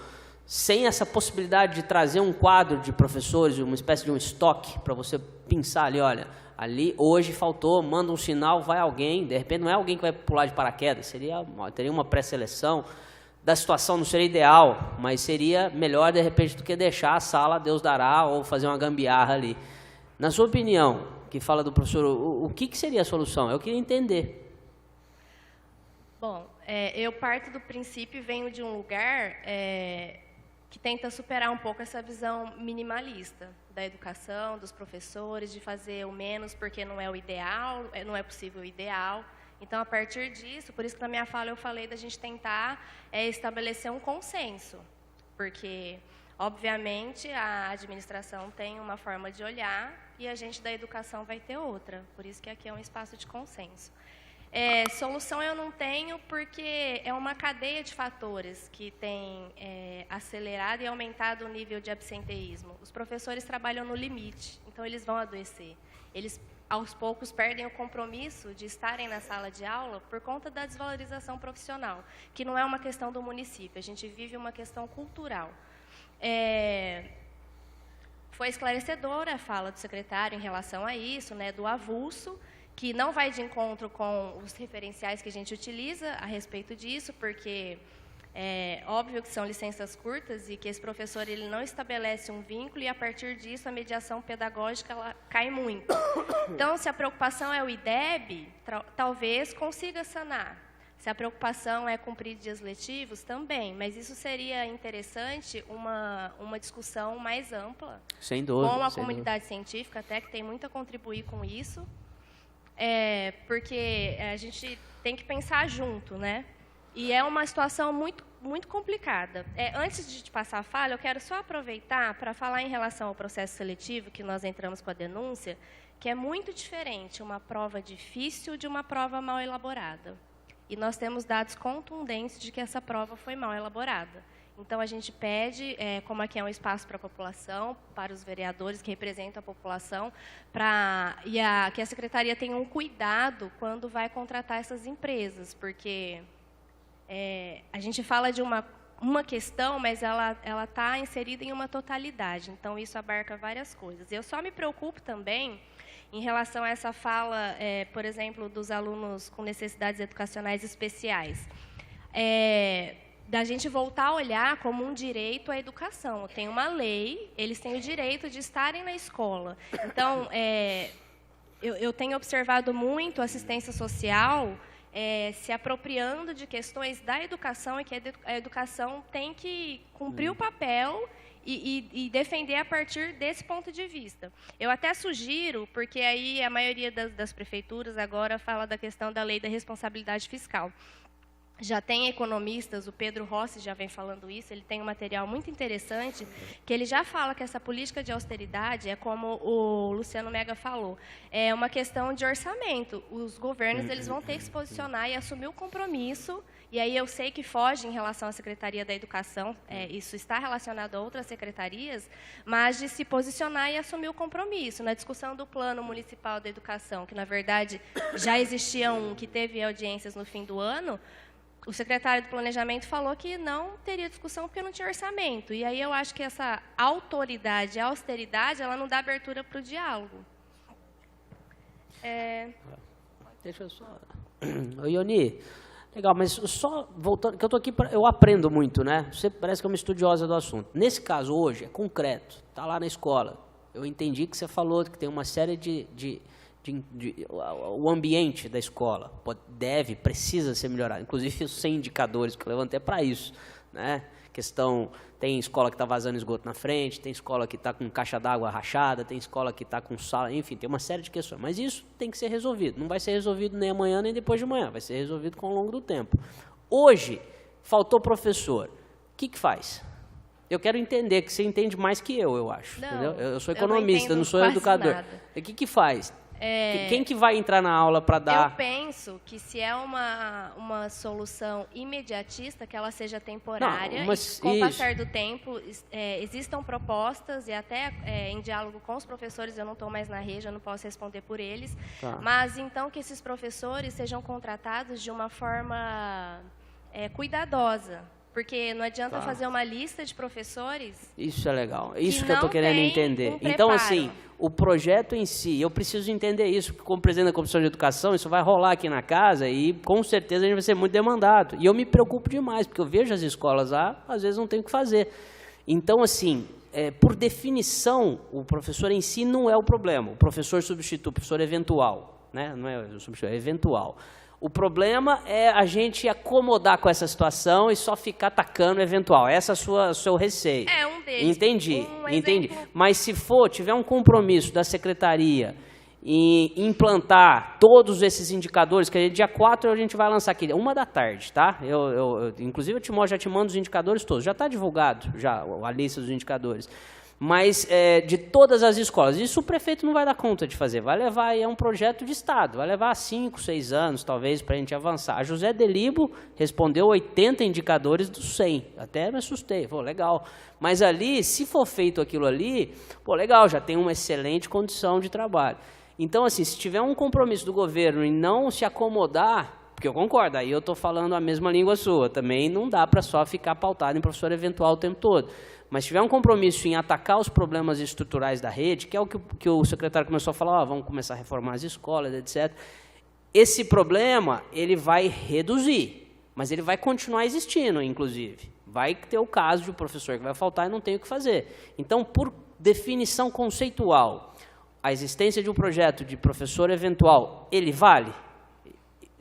Sem essa possibilidade de trazer um quadro de professores, uma espécie de um estoque, para você pensar ali, olha, ali hoje faltou, manda um sinal, vai alguém, de repente não é alguém que vai pular de paraquedas, teria uma pré-seleção, da situação não seria ideal, mas seria melhor de repente do que deixar a sala, Deus dará, ou fazer uma gambiarra ali. Na sua opinião, que fala do professor, o que seria a solução? Eu queria entender. Bom, eu parto do princípio e venho de um lugar... que tenta superar um pouco essa visão minimalista da educação, dos professores, de fazer o menos porque não é o ideal, não é possível o ideal. Então, a partir disso, por isso que na minha fala eu falei da gente tentar estabelecer um consenso, porque, obviamente, a administração tem uma forma de olhar e a gente da educação vai ter outra, por isso que aqui é um espaço de consenso. Solução eu não tenho, porque é uma cadeia de fatores que tem acelerado e aumentado o nível de absenteísmo. Os professores trabalham no limite, então eles vão adoecer. Eles, aos poucos, perdem o compromisso de estarem na sala de aula por conta da desvalorização profissional, que não é uma questão do município, a gente vive uma questão cultural. Foi esclarecedora a fala do secretário em relação a isso, né, do avulso, que não vai de encontro com os referenciais que a gente utiliza a respeito disso, porque é óbvio que são licenças curtas e que esse professor ele não estabelece um vínculo e, a partir disso, a mediação pedagógica ela cai muito. Então, se a preocupação é o IDEB, talvez consiga sanar. Se a preocupação é cumprir dias letivos, também. Mas isso seria interessante uma discussão mais ampla. Sem dúvida. Com a comunidade científica, até, que tem muito a contribuir com isso. Porque a gente tem que pensar junto, né? E é uma situação muito, muito complicada. Antes de te passar a fala, eu quero só aproveitar para falar em relação ao processo seletivo, que nós entramos com a denúncia, que é muito diferente uma prova difícil de uma prova mal elaborada. E nós temos dados contundentes de que essa prova foi mal elaborada. Então, a gente pede, como aqui é um espaço para a população, para os vereadores que representam a população, que a Secretaria tenha um cuidado quando vai contratar essas empresas, porque a gente fala de uma questão, mas ela está inserida em uma totalidade. Então, isso abarca várias coisas. Eu só me preocupo também em relação a essa fala, por exemplo, dos alunos com necessidades educacionais especiais. Da gente voltar a olhar como um direito à educação. Tem uma lei, eles têm o direito de estarem na escola. Então, eu tenho observado muito a assistência social se apropriando de questões da educação, e que a educação tem que cumprir o papel e defender a partir desse ponto de vista. Eu até sugiro, porque aí a maioria das prefeituras agora fala da questão da lei da responsabilidade fiscal. Já tem economistas, o Pedro Rossi já vem falando isso, ele tem um material muito interessante, que ele já fala que essa política de austeridade é como o Luciano Mega falou, é uma questão de orçamento. Os governos eles vão ter que se posicionar e assumir o compromisso, e aí eu sei que foge em relação à Secretaria da Educação, isso está relacionado a outras secretarias, mas de se posicionar e assumir o compromisso. Na discussão do Plano Municipal da Educação, que na verdade já existia um que teve audiências no fim do ano, o secretário do Planejamento falou que não teria discussão porque não tinha orçamento. E aí eu acho que essa autoridade, a austeridade, ela não dá abertura para o diálogo. Deixa eu só... Ioni, legal, mas só voltando, que eu estou aqui, eu aprendo muito, né? Você parece que é uma estudiosa do assunto. Nesse caso, hoje, é concreto, está lá na escola. Eu entendi que você falou que tem uma série o ambiente da escola precisa ser melhorado. Inclusive, os 100 indicadores que eu levantei é para isso, né? Tem escola que está vazando esgoto na frente, tem escola que está com caixa d'água rachada, tem escola que está com sala, enfim, tem uma série de questões. Mas isso tem que ser resolvido. Não vai ser resolvido nem amanhã, nem depois de amanhã. Vai ser resolvido ao longo do tempo. Hoje, faltou professor. O que faz? Eu quero entender, que você entende mais que eu acho. Não, entendeu? Eu sou economista, não sou educador. Nada. O que faz? Quem que vai entrar na aula para dar... Eu penso que se é uma solução imediatista, que ela seja temporária, e com o passar do tempo existam propostas, e até em diálogo com os professores, eu não estou mais na rede, eu não posso responder por eles, mas então que esses professores sejam contratados de uma forma cuidadosa. Porque não adianta fazer uma lista de professores... Isso é legal. Isso que eu estou querendo entender. Então, assim, o projeto em si, eu preciso entender isso, porque como presidente da Comissão de Educação, isso vai rolar aqui na casa e, com certeza, a gente vai ser muito demandado. E eu me preocupo demais, porque eu vejo as escolas lá, às vezes não tem o que fazer. Então, assim, por definição, o professor em si não é o problema. O professor substitui, o professor eventual, né? Não é substitui, é eventual. O problema é a gente acomodar com essa situação e só ficar atacando o eventual. Esse é o seu receio. Um deles. Entendi. Mas se tiver um compromisso da secretaria em implantar todos esses indicadores, que dia 4 a gente vai lançar aqui, 13h, tá? Inclusive, já te mando os indicadores todos. Já está divulgado já a lista dos indicadores. mas de todas as escolas. Isso o prefeito não vai dar conta de fazer, vai levar aí, é um projeto de Estado, vai levar 5, 6 anos, talvez, para a gente avançar. A José Delibo respondeu 80 indicadores dos 100, até me assustei, pô, legal. Mas ali, se for feito aquilo ali, pô, legal, já tem uma excelente condição de trabalho. Então, assim, se tiver um compromisso do governo em não se acomodar, porque eu concordo, aí eu estou falando a mesma língua sua, também não dá para só ficar pautado em professor eventual o tempo todo. Mas se tiver um compromisso em atacar os problemas estruturais da rede, que é o que o secretário começou a falar, vamos começar a reformar as escolas, etc. Esse problema, ele vai reduzir, mas ele vai continuar existindo, inclusive. Vai ter o caso de um professor que vai faltar e não tem o que fazer. Então, por definição conceitual, a existência de um projeto de professor eventual, ele vale?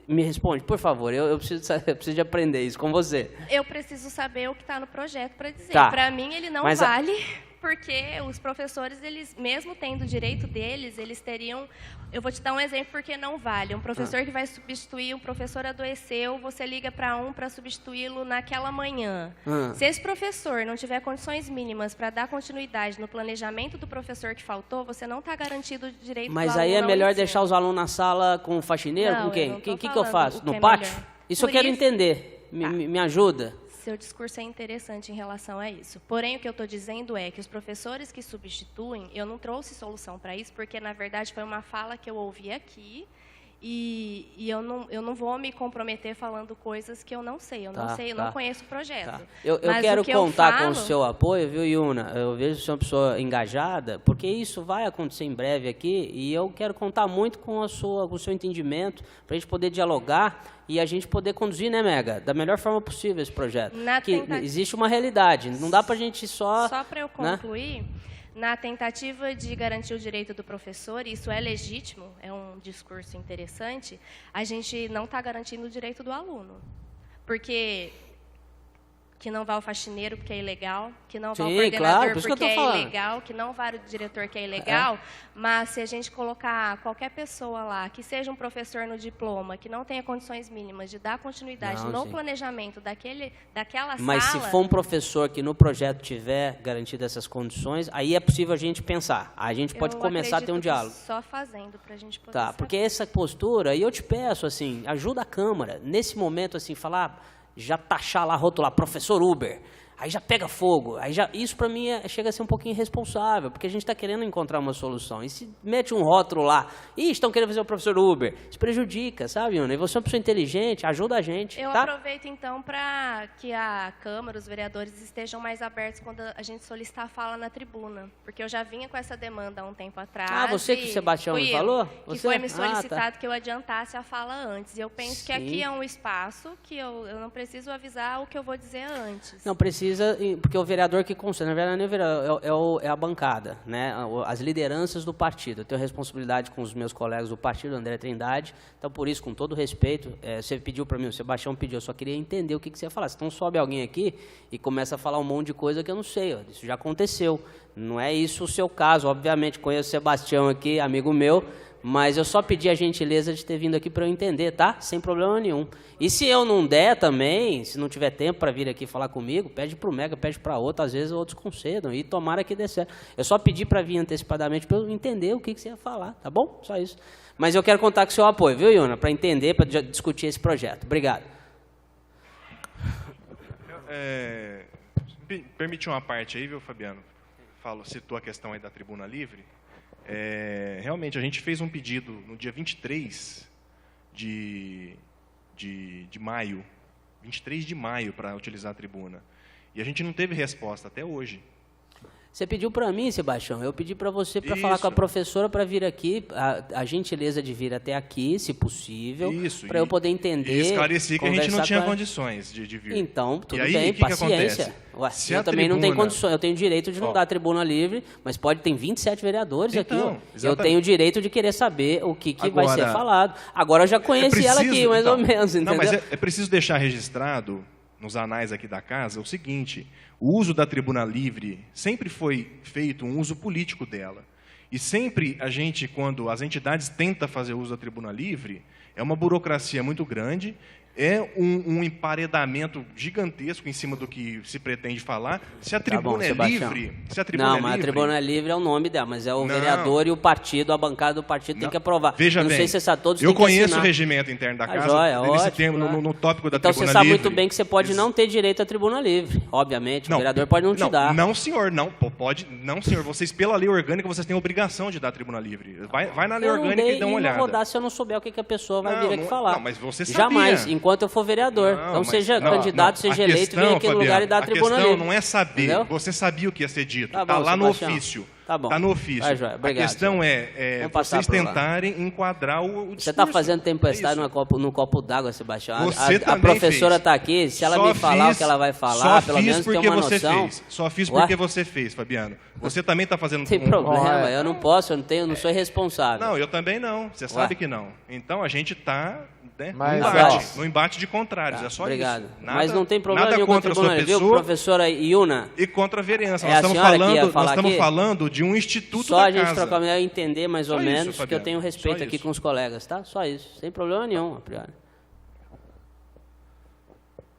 Me responde, por favor, eu preciso de aprender isso com você. Eu preciso saber o que está no projeto para dizer. Tá. Para mim, ele não vale, porque os professores, eles, mesmo tendo o direito deles, eles teriam... Eu vou te dar um exemplo porque não vale. Um professor que vai substituir, um professor adoeceu, você liga para para substituí-lo naquela manhã. Se esse professor não tiver condições mínimas para dar continuidade no planejamento do professor que faltou, você não está garantido o direito do aluno. Mas aí é melhor deixar os alunos na sala com o faxineiro? Não, com quem? O que eu faço? No é pátio? melhor. Isso eu quero entender. Me ajuda. Seu discurso é interessante em relação a isso. Porém, o que eu estou dizendo é que os professores que substituem, eu não trouxe solução para isso, porque, na verdade, foi uma fala que eu ouvi aqui, e eu não vou me comprometer falando coisas que eu não sei. Eu não sei, eu não conheço o projeto. Tá. Eu quero contar com o seu apoio, viu, Iuna? Eu vejo que você é uma pessoa engajada, porque isso vai acontecer em breve aqui, e eu quero contar muito com o seu entendimento, para a gente poder dialogar e a gente poder conduzir, né, Mega, da melhor forma possível esse projeto. Existe uma realidade, não dá para a gente só... Só para eu concluir... Né? Na tentativa de garantir o direito do professor, isso é legítimo, é um discurso interessante, a gente não está garantindo o direito do aluno. Porque que não vá o faxineiro porque é ilegal, que não vá o coordenador porque é ilegal, que não vá o diretor que é ilegal, mas se a gente colocar qualquer pessoa lá, que seja um professor no diploma, que não tenha condições mínimas de dar continuidade no planejamento daquela sala... Mas se for um professor que no projeto tiver garantido essas condições, aí é possível a gente pensar. A gente pode começar a ter um diálogo. Só fazendo para a gente poder saber. Porque essa postura, e eu te peço, assim, ajuda a Câmara, nesse momento, assim, falar... já taxar lá, rotular, professor Uber, aí já pega fogo, isso para mim chega a ser um pouquinho irresponsável, porque a gente está querendo encontrar uma solução, e se mete um rótulo lá, estão querendo fazer o professor Uber, isso prejudica, sabe, Iuna? E você é uma pessoa inteligente, ajuda a gente, Eu aproveito, então, para que a Câmara, os vereadores, estejam mais abertos quando a gente solicitar a fala na tribuna, porque eu já vinha com essa demanda há um tempo atrás. Você que o Sebastião me falou? Que foi me solicitado que eu adiantasse a fala antes, e eu penso que aqui é um espaço que eu não preciso avisar o que eu vou dizer antes. Não precisa, porque o vereador que concede, na verdade, não é o vereador, é a bancada, né? As lideranças do partido. Eu tenho responsabilidade com os meus colegas do partido, André Trindade, então, por isso, com todo respeito, você pediu para mim, o Sebastião pediu, eu só queria entender o que você ia falar. Então, sobe alguém aqui e começa a falar um monte de coisa que eu não sei, isso já aconteceu. Não é isso o seu caso, obviamente, conheço o Sebastião aqui, amigo meu, mas eu só pedi a gentileza de ter vindo aqui para eu entender, tá? Sem problema nenhum. E se eu não der também, se não tiver tempo para vir aqui falar comigo, pede para o Mega, pede para outro, às vezes outros concedam, e tomara que dê certo. Eu só pedi para vir antecipadamente para eu entender o que você ia falar, tá bom? Só isso. Mas eu quero contar com o seu apoio, viu, Iuna? Para entender, para discutir esse projeto. Obrigado. Permite uma parte aí, viu, Fabiano? Citou a questão aí da tribuna livre. Realmente, a gente fez um pedido no dia 23 de maio, 23 de maio, para utilizar a tribuna. E a gente não teve resposta até hoje. Você pediu para mim, Sebastião, eu pedi para você para falar com a professora para vir aqui, a gentileza de vir até aqui, se possível, para eu poder entender. E esclareci que a gente não tinha condições de vir. Então, tudo bem, paciência. Eu também não tenho condições, eu tenho direito de não dar tribuna livre, mas ter 27 vereadores aqui. Eu tenho o direito de querer saber o que vai ser falado. Agora eu já conheci ela aqui, mais ou menos, entendeu? Não, mas é preciso deixar registrado nos anais aqui da casa o seguinte: o uso da tribuna livre sempre foi feito um uso político dela. E sempre quando as entidades tentam fazer uso da tribuna livre, é uma burocracia muito grande, é um emparedamento gigantesco em cima do que se pretende falar. Se a tribuna é livre... Se a tribuna não, mas a tribuna é livre é o nome dela, mas é o vereador e o partido, a bancada do partido tem que aprovar. Veja não bem, sei se essa todos eu têm que conheço assinar. o regimento interno da casa, joia, nesse ótimo, tema, claro. no tópico da então, tribuna livre. você sabe muito bem que você pode não ter direito à tribuna livre, obviamente, o vereador pode não te dar. Não, senhor, não, pode, não, senhor, vocês, pela lei orgânica, vocês têm a obrigação de dar a tribuna livre. Vai na lei orgânica e dá uma olhada. Eu não vou dar se eu não souber o que a pessoa vai vir aqui falar. Não, mas você sabia. Jamais, enquanto eu for vereador. Então, seja candidato, seja eleito, vem aqui no lugar e dá a tribuna livre. A questão não é saber, entendeu? Você sabia o que ia ser dito, tá está lá no Sebastião. ofício. Tá bom. Está no ofício. Vai, Joia, obrigado, a questão é vocês tentarem enquadrar o discurso. Você está fazendo tempestade num copo d'água, Sebastião. A também professora está aqui, se ela me falar o que ela vai falar, pelo menos tem uma noção. Só fiz porque você fez, Fabiano. Você também está fazendo... Tem problema, eu não posso, eu não sou responsável. Não, eu também não, você sabe que não. Então a gente está... Né? No embate de contrários, é só obrigado. isso. Mas não tem problema nada nenhum contra a sua pessoa, viu, professora Iuna? E contra a vereança. Nós estamos falando de um instituto só da a gente casa. trocar melhor entender mais ou menos, isso, que eu tenho respeito aqui isso. com os colegas, tá? Só isso, sem problema nenhum, a priori.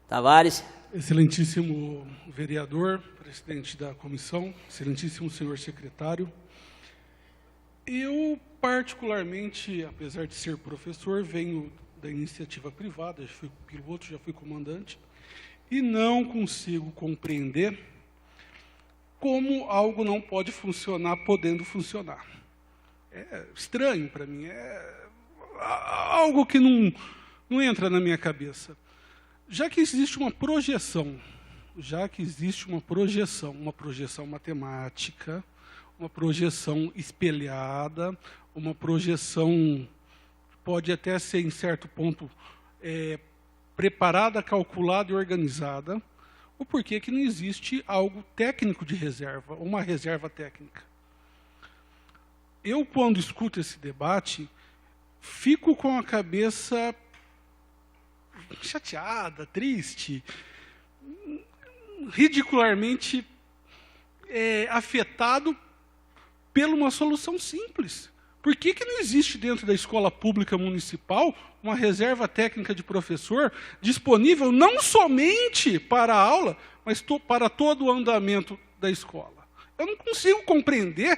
Tavares. Excelentíssimo vereador, presidente da comissão, excelentíssimo senhor secretário. Eu, particularmente, apesar de ser professor, venho da iniciativa privada, já fui piloto, já fui comandante, e não consigo compreender como algo não pode funcionar podendo funcionar. É estranho para mim, é algo que não entra na minha cabeça. Já que existe uma projeção, uma projeção matemática, uma projeção espelhada, uma projeção pode até ser, em certo ponto, preparada, calculada e organizada, o porquê que não existe algo técnico de reserva, uma reserva técnica. Eu, quando escuto esse debate, fico com a cabeça chateada, triste, ridicularmente afetado por uma solução simples. Por que não existe dentro da escola pública municipal uma reserva técnica de professor disponível não somente para a aula, mas para todo o andamento da escola? Eu não consigo compreender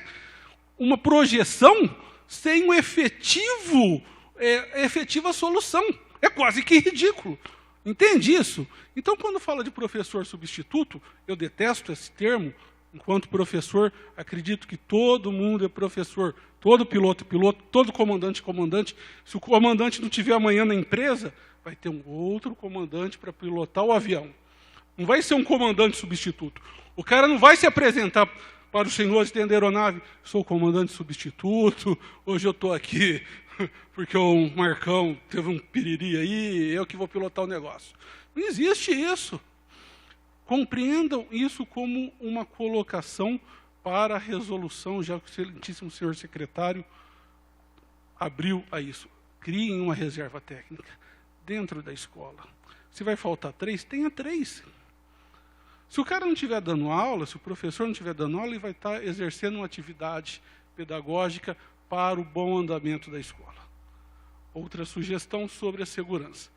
uma projeção sem uma efetiva solução. É quase que ridículo. Entende isso? Então, quando fala de professor substituto, eu detesto esse termo. Enquanto professor, acredito que todo mundo é professor. Todo piloto é piloto, todo comandante é comandante. Se o comandante não tiver amanhã na empresa, vai ter um outro comandante para pilotar o avião. Não vai ser um comandante substituto. O cara não vai se apresentar para os senhores da aeronave. Sou comandante substituto, hoje eu estou aqui porque o Marcão teve um piriri aí, eu que vou pilotar o negócio. Não existe isso. Compreendam isso como uma colocação para a resolução, já que o excelentíssimo senhor secretário abriu a isso. Criem uma reserva técnica dentro da escola. Se vai faltar 3, tenha 3. Se o cara não estiver dando aula, se o professor não estiver dando aula, ele vai estar exercendo uma atividade pedagógica para o bom andamento da escola. Outra sugestão sobre a segurança.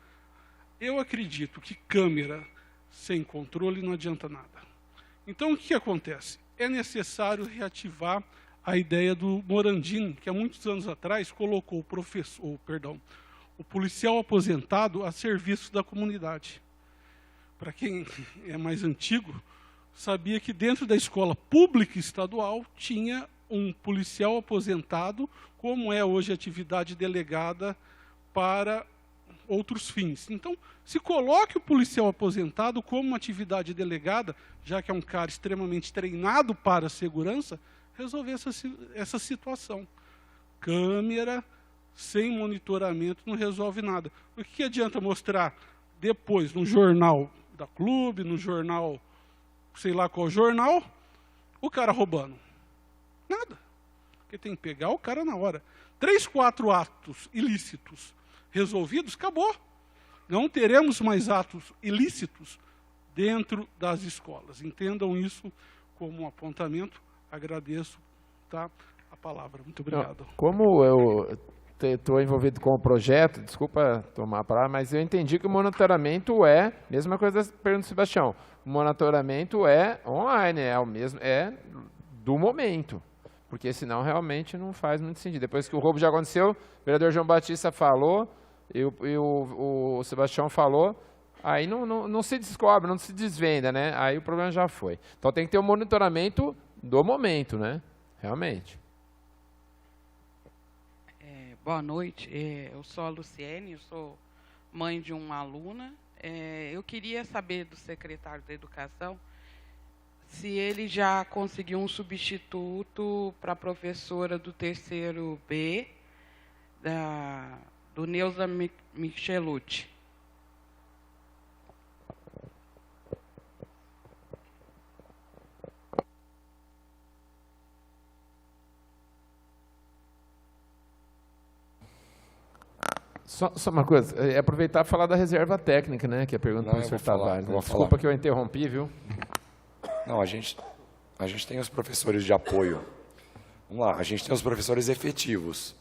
Eu acredito que câmera sem controle não adianta nada. Então, o que acontece? É necessário reativar a ideia do Morandini, que há muitos anos atrás colocou o policial aposentado a serviço da comunidade. Para quem é mais antigo, sabia que dentro da escola pública estadual tinha um policial aposentado, como é hoje a atividade delegada para outros fins. Então, se coloque o policial aposentado como uma atividade delegada, já que é um cara extremamente treinado para a segurança, resolver essa situação. Câmera sem monitoramento não resolve nada. O que adianta mostrar depois no jornal da Clube, no jornal, sei lá qual jornal, o cara roubando? Nada. Porque tem que pegar o cara na hora. 3, 4 atos ilícitos resolvidos, acabou. Não teremos mais atos ilícitos dentro das escolas. Entendam isso como um apontamento. Agradeço a palavra. Muito obrigado. Como eu estou envolvido com o projeto, desculpa tomar a palavra, mas eu entendi que o monitoramento é, mesma coisa da pergunta do Sebastião, o monitoramento é online, é o mesmo, é do momento, porque senão realmente não faz muito sentido. Depois que o roubo já aconteceu, o vereador João Batista falou, e o Sebastião falou, aí não se descobre, não se desvenda, né? Aí o problema já foi. Então tem que ter o monitoramento do momento, né? Realmente. Boa noite, eu sou a Luciene, eu sou mãe de uma aluna. Eu queria saber do secretário da Educação se ele já conseguiu um substituto para a professora do terceiro B, do Neuza Michelucci. Só uma coisa, aproveitar e falar da reserva técnica, né? Que é a pergunta do professor Tavares. Desculpa que eu interrompi, viu? Não, a gente tem os professores de apoio. Vamos lá, a gente tem os professores efetivos.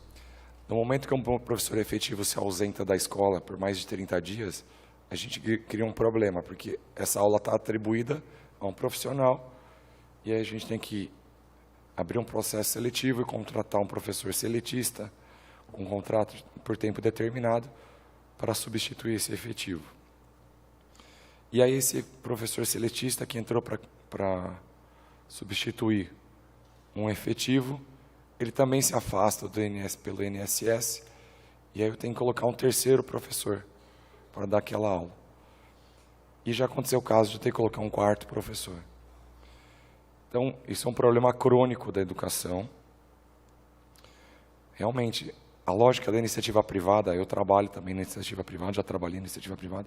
No momento que um professor efetivo se ausenta da escola por mais de 30 dias, a gente cria um problema, porque essa aula está atribuída a um profissional e aí a gente tem que abrir um processo seletivo e contratar um professor seletista com um contrato por tempo determinado para substituir esse efetivo. E aí esse professor seletista que entrou para substituir um efetivo, ele também se afasta pelo INSS, e aí eu tenho que colocar um terceiro professor para dar aquela aula. E já aconteceu o caso de ter que colocar um quarto professor. Então, isso é um problema crônico da educação. Realmente, a lógica da iniciativa privada, eu trabalho também na iniciativa privada, já trabalhei na iniciativa privada,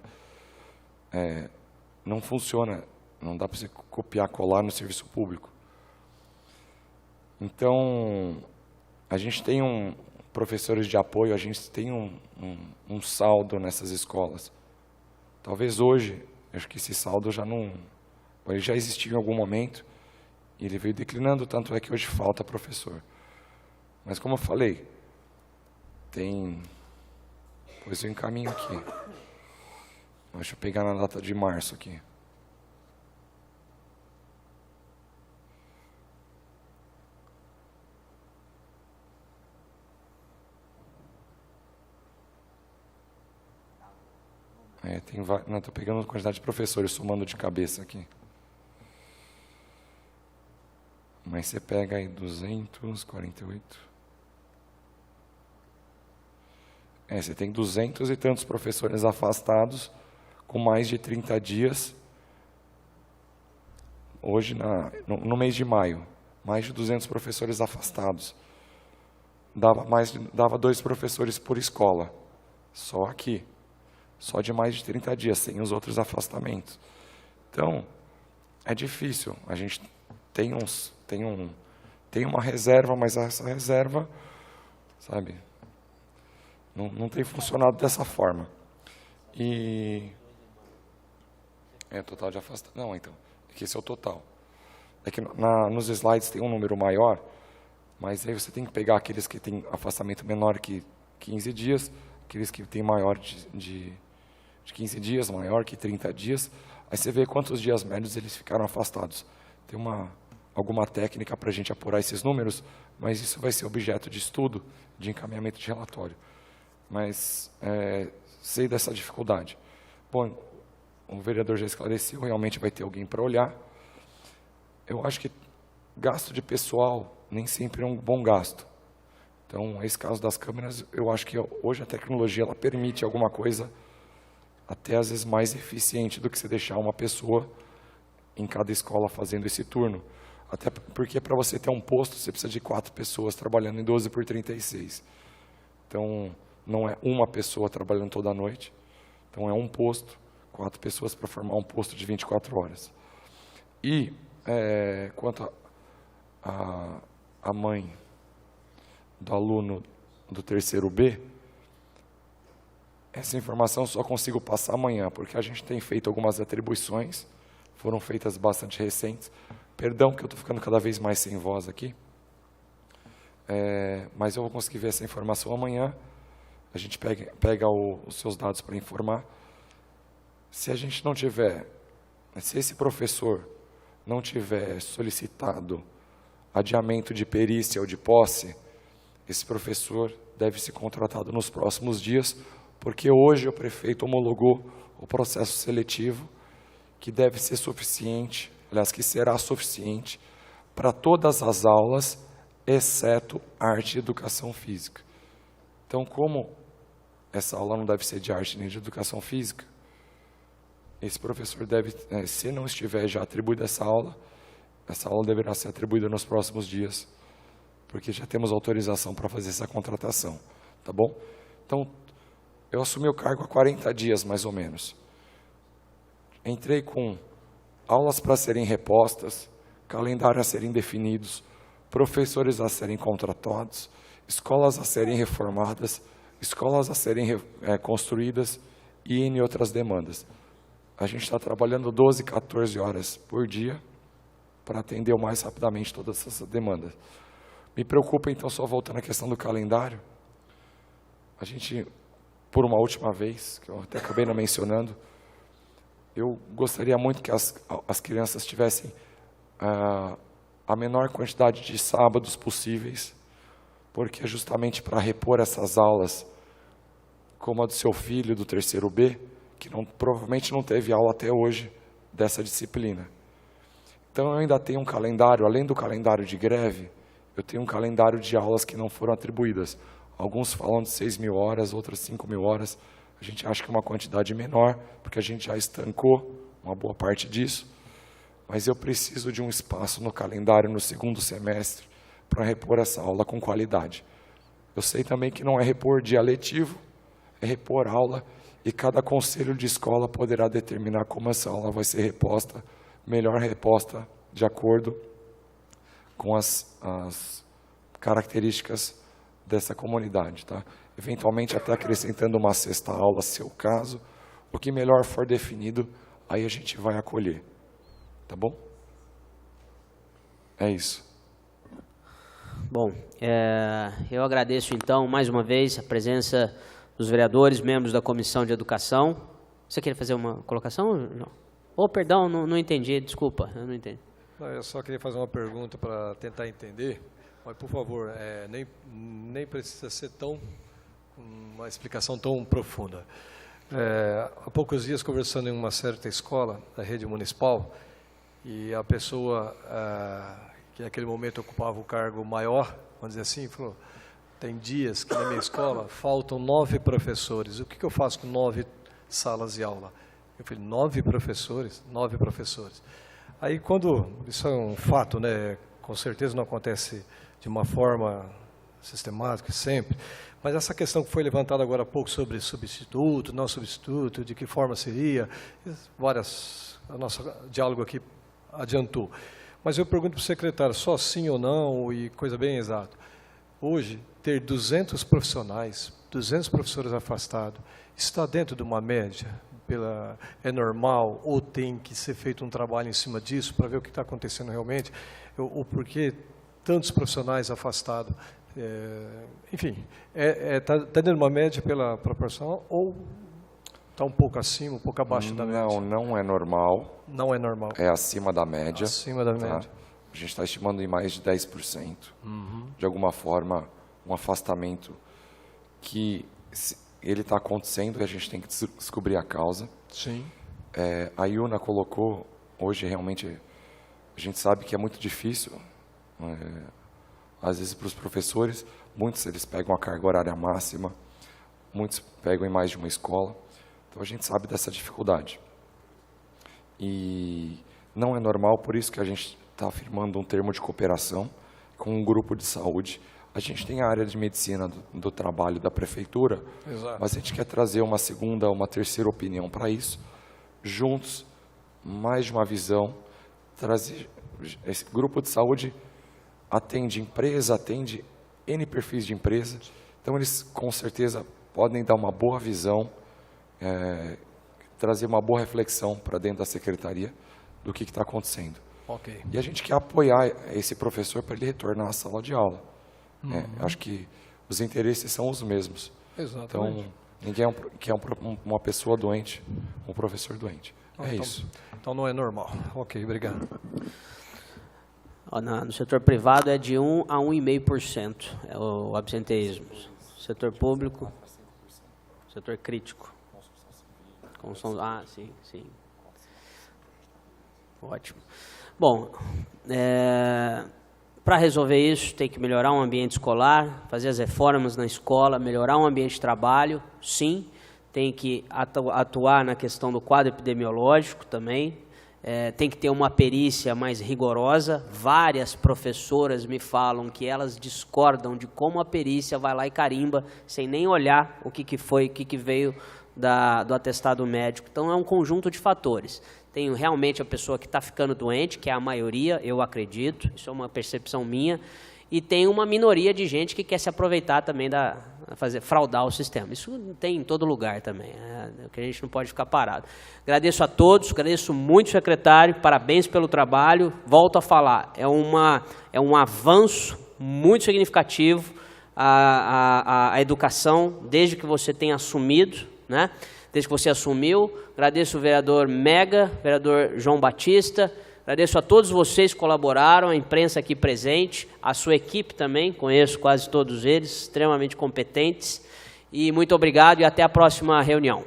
não funciona, não dá para você copiar, colar no serviço público. Então, a gente tem professores de apoio, a gente tem um saldo nessas escolas. Talvez hoje, acho que esse saldo ele já existiu em algum momento, e ele veio declinando, tanto é que hoje falta professor. Mas como eu falei, pois eu encaminho aqui. Deixa eu pegar na data de março aqui. Não, estou pegando a quantidade de professores, somando de cabeça aqui. Mas você pega aí 248. Você tem 200 e tantos professores afastados, com mais de 30 dias, hoje no mês de maio, mais de 200 professores afastados. Dava 2 professores por escola, só aqui. Só de mais de 30 dias, sem os outros afastamentos. Então, é difícil. A gente tem uma reserva, mas essa reserva, sabe, não tem funcionado dessa forma. E total de afastamento. Não, então, é que esse é o total. É que nos slides tem um número maior, mas aí você tem que pegar aqueles que têm afastamento menor que 15 dias, aqueles que têm maior de 15 dias, maior que 30 dias, aí você vê quantos dias médios eles ficaram afastados. Tem alguma técnica para a gente apurar esses números, mas isso vai ser objeto de estudo, de encaminhamento de relatório. Mas sei dessa dificuldade. Bom, o vereador já esclareceu, realmente vai ter alguém para olhar. Eu acho que gasto de pessoal nem sempre é um bom gasto. Então, esse caso das câmeras, eu acho que hoje a tecnologia ela permite alguma coisa até às vezes mais eficiente do que você deixar uma pessoa em cada escola fazendo esse turno. Até porque para você ter um posto, você precisa de 4 pessoas trabalhando em 12 por 36. Então, não é uma pessoa trabalhando toda a noite. Então, é um posto, 4 pessoas para formar um posto de 24 horas. E, quanto a mãe do aluno do terceiro B, essa informação só consigo passar amanhã, porque a gente tem feito algumas atribuições, foram feitas bastante recentes. Perdão que eu estou ficando cada vez mais sem voz aqui. mas eu vou conseguir ver essa informação amanhã. A gente pega os seus dados para informar. Se a gente não tiver, se esse professor não tiver solicitado adiamento de perícia ou de posse, esse professor deve ser contratado nos próximos dias, porque hoje o prefeito homologou o processo seletivo, que deve ser suficiente, aliás, que será suficiente para todas as aulas, exceto arte e educação física. Então, como essa aula não deve ser de arte nem de educação física, esse professor deve, se não estiver já atribuída essa aula deverá ser atribuída nos próximos dias, porque já temos autorização para fazer essa contratação, tá bom? Então, eu assumi o cargo há 40 dias, mais ou menos. Entrei com aulas para serem repostas, calendário a serem definidos, professores a serem contratados, escolas a serem reformadas, escolas a serem construídas e em outras demandas. A gente está trabalhando 12, 14 horas por dia para atender o mais rapidamente todas essas demandas. Me preocupa, então, só voltando à questão do calendário, a gente, por uma última vez, que eu até acabei não mencionando, eu gostaria muito que as crianças tivessem a menor quantidade de sábados possíveis, porque é justamente para repor essas aulas, como a do seu filho, do terceiro B, que provavelmente não teve aula até hoje dessa disciplina. Então, eu ainda tenho um calendário, além do calendário de greve, eu tenho um calendário de aulas que não foram atribuídas. Alguns falam de 6.000 horas, outros 5.000 horas. A gente acha que é uma quantidade menor, porque a gente já estancou uma boa parte disso. Mas eu preciso de um espaço no calendário no segundo semestre para repor essa aula com qualidade. Eu sei também que não é repor dia letivo, é repor aula, e cada conselho de escola poderá determinar como essa aula vai ser reposta, melhor reposta de acordo com as características dessa comunidade, tá? Eventualmente até acrescentando uma sexta aula, se é o caso, o que melhor for definido, aí a gente vai acolher, tá bom? É isso. Bom, eu agradeço então mais uma vez a presença dos vereadores, membros da Comissão de Educação. Você queria fazer uma colocação? Não. Oh, perdão, não entendi, desculpa, eu não entendi. Eu só queria fazer uma pergunta para tentar entender, mas, por favor, nem precisa ser uma explicação tão profunda. Há poucos dias, conversando em uma certa escola da rede municipal, e a pessoa que naquele momento ocupava o cargo maior, vamos dizer assim, falou: tem dias que na minha escola faltam 9 professores, o que eu faço com 9 salas de aula? Eu falei, 9 professores? 9 professores. Aí, isso é um fato, né? Com certeza não acontece de uma forma sistemática sempre, mas essa questão que foi levantada agora há pouco sobre substituto, não substituto, de que forma seria, o nosso diálogo aqui adiantou. Mas eu pergunto para o secretário, só sim ou não, e coisa bem exata. Hoje, ter 200 profissionais, 200 professores afastados, está dentro de uma média? É normal ou tem que ser feito um trabalho em cima disso para ver o que está acontecendo realmente? O porquê tantos profissionais afastados? Enfim, está dentro de uma média pela proporção ou está um pouco acima, um pouco abaixo da média? Não é normal. Não é normal. É acima da média. Acima da média. A gente está estimando em mais de 10%. De alguma forma, um afastamento que ele está acontecendo e a gente tem que descobrir a causa. Sim. A Iuna colocou, hoje realmente, a gente sabe que é muito difícil, às vezes para os professores, muitos eles pegam a carga horária máxima, muitos pegam em mais de uma escola, então a gente sabe dessa dificuldade. E não é normal, por isso que a gente está firmando um termo de cooperação com um grupo de saúde. A gente tem a área de medicina do trabalho da prefeitura, exato, mas a gente quer trazer uma segunda, uma terceira opinião para isso, juntos, mais de uma visão, trazer. Esse grupo de saúde atende empresa, atende N perfis de empresa, então eles com certeza podem dar uma boa visão, trazer uma boa reflexão para dentro da secretaria do que está acontecendo. Okay. E a gente quer apoiar esse professor para ele retornar à sala de aula. Acho que os interesses são os mesmos. Exatamente. Então, ninguém quer uma pessoa doente, um professor doente. Isso. Então não é normal. Ok, obrigado. No setor privado é de 1 a 1,5% é o absenteísmo. Setor público, setor crítico. Sim. Ótimo. Bom, para resolver isso, tem que melhorar o ambiente escolar, fazer as reformas na escola, melhorar o ambiente de trabalho, sim. Tem que atuar na questão do quadro epidemiológico também. Tem que ter uma perícia mais rigorosa. Várias professoras me falam que elas discordam de como a perícia vai lá e carimba, sem nem olhar o que foi, o que veio do atestado médico. Então, é um conjunto de fatores. Tem realmente a pessoa que está ficando doente, que é a maioria, eu acredito, isso é uma percepção minha, e tem uma minoria de gente que quer se aproveitar também fraudar o sistema. Isso tem em todo lugar também, que a gente não pode ficar parado. Agradeço a todos, agradeço muito, secretário, parabéns pelo trabalho. Volto a falar, é um avanço muito significativo a educação, desde que você tenha assumido, né? Desde que você assumiu. Agradeço o vereador Mega, vereador João Batista, agradeço a todos vocês que colaboraram, a imprensa aqui presente, a sua equipe também, conheço quase todos eles, extremamente competentes, e muito obrigado e até a próxima reunião.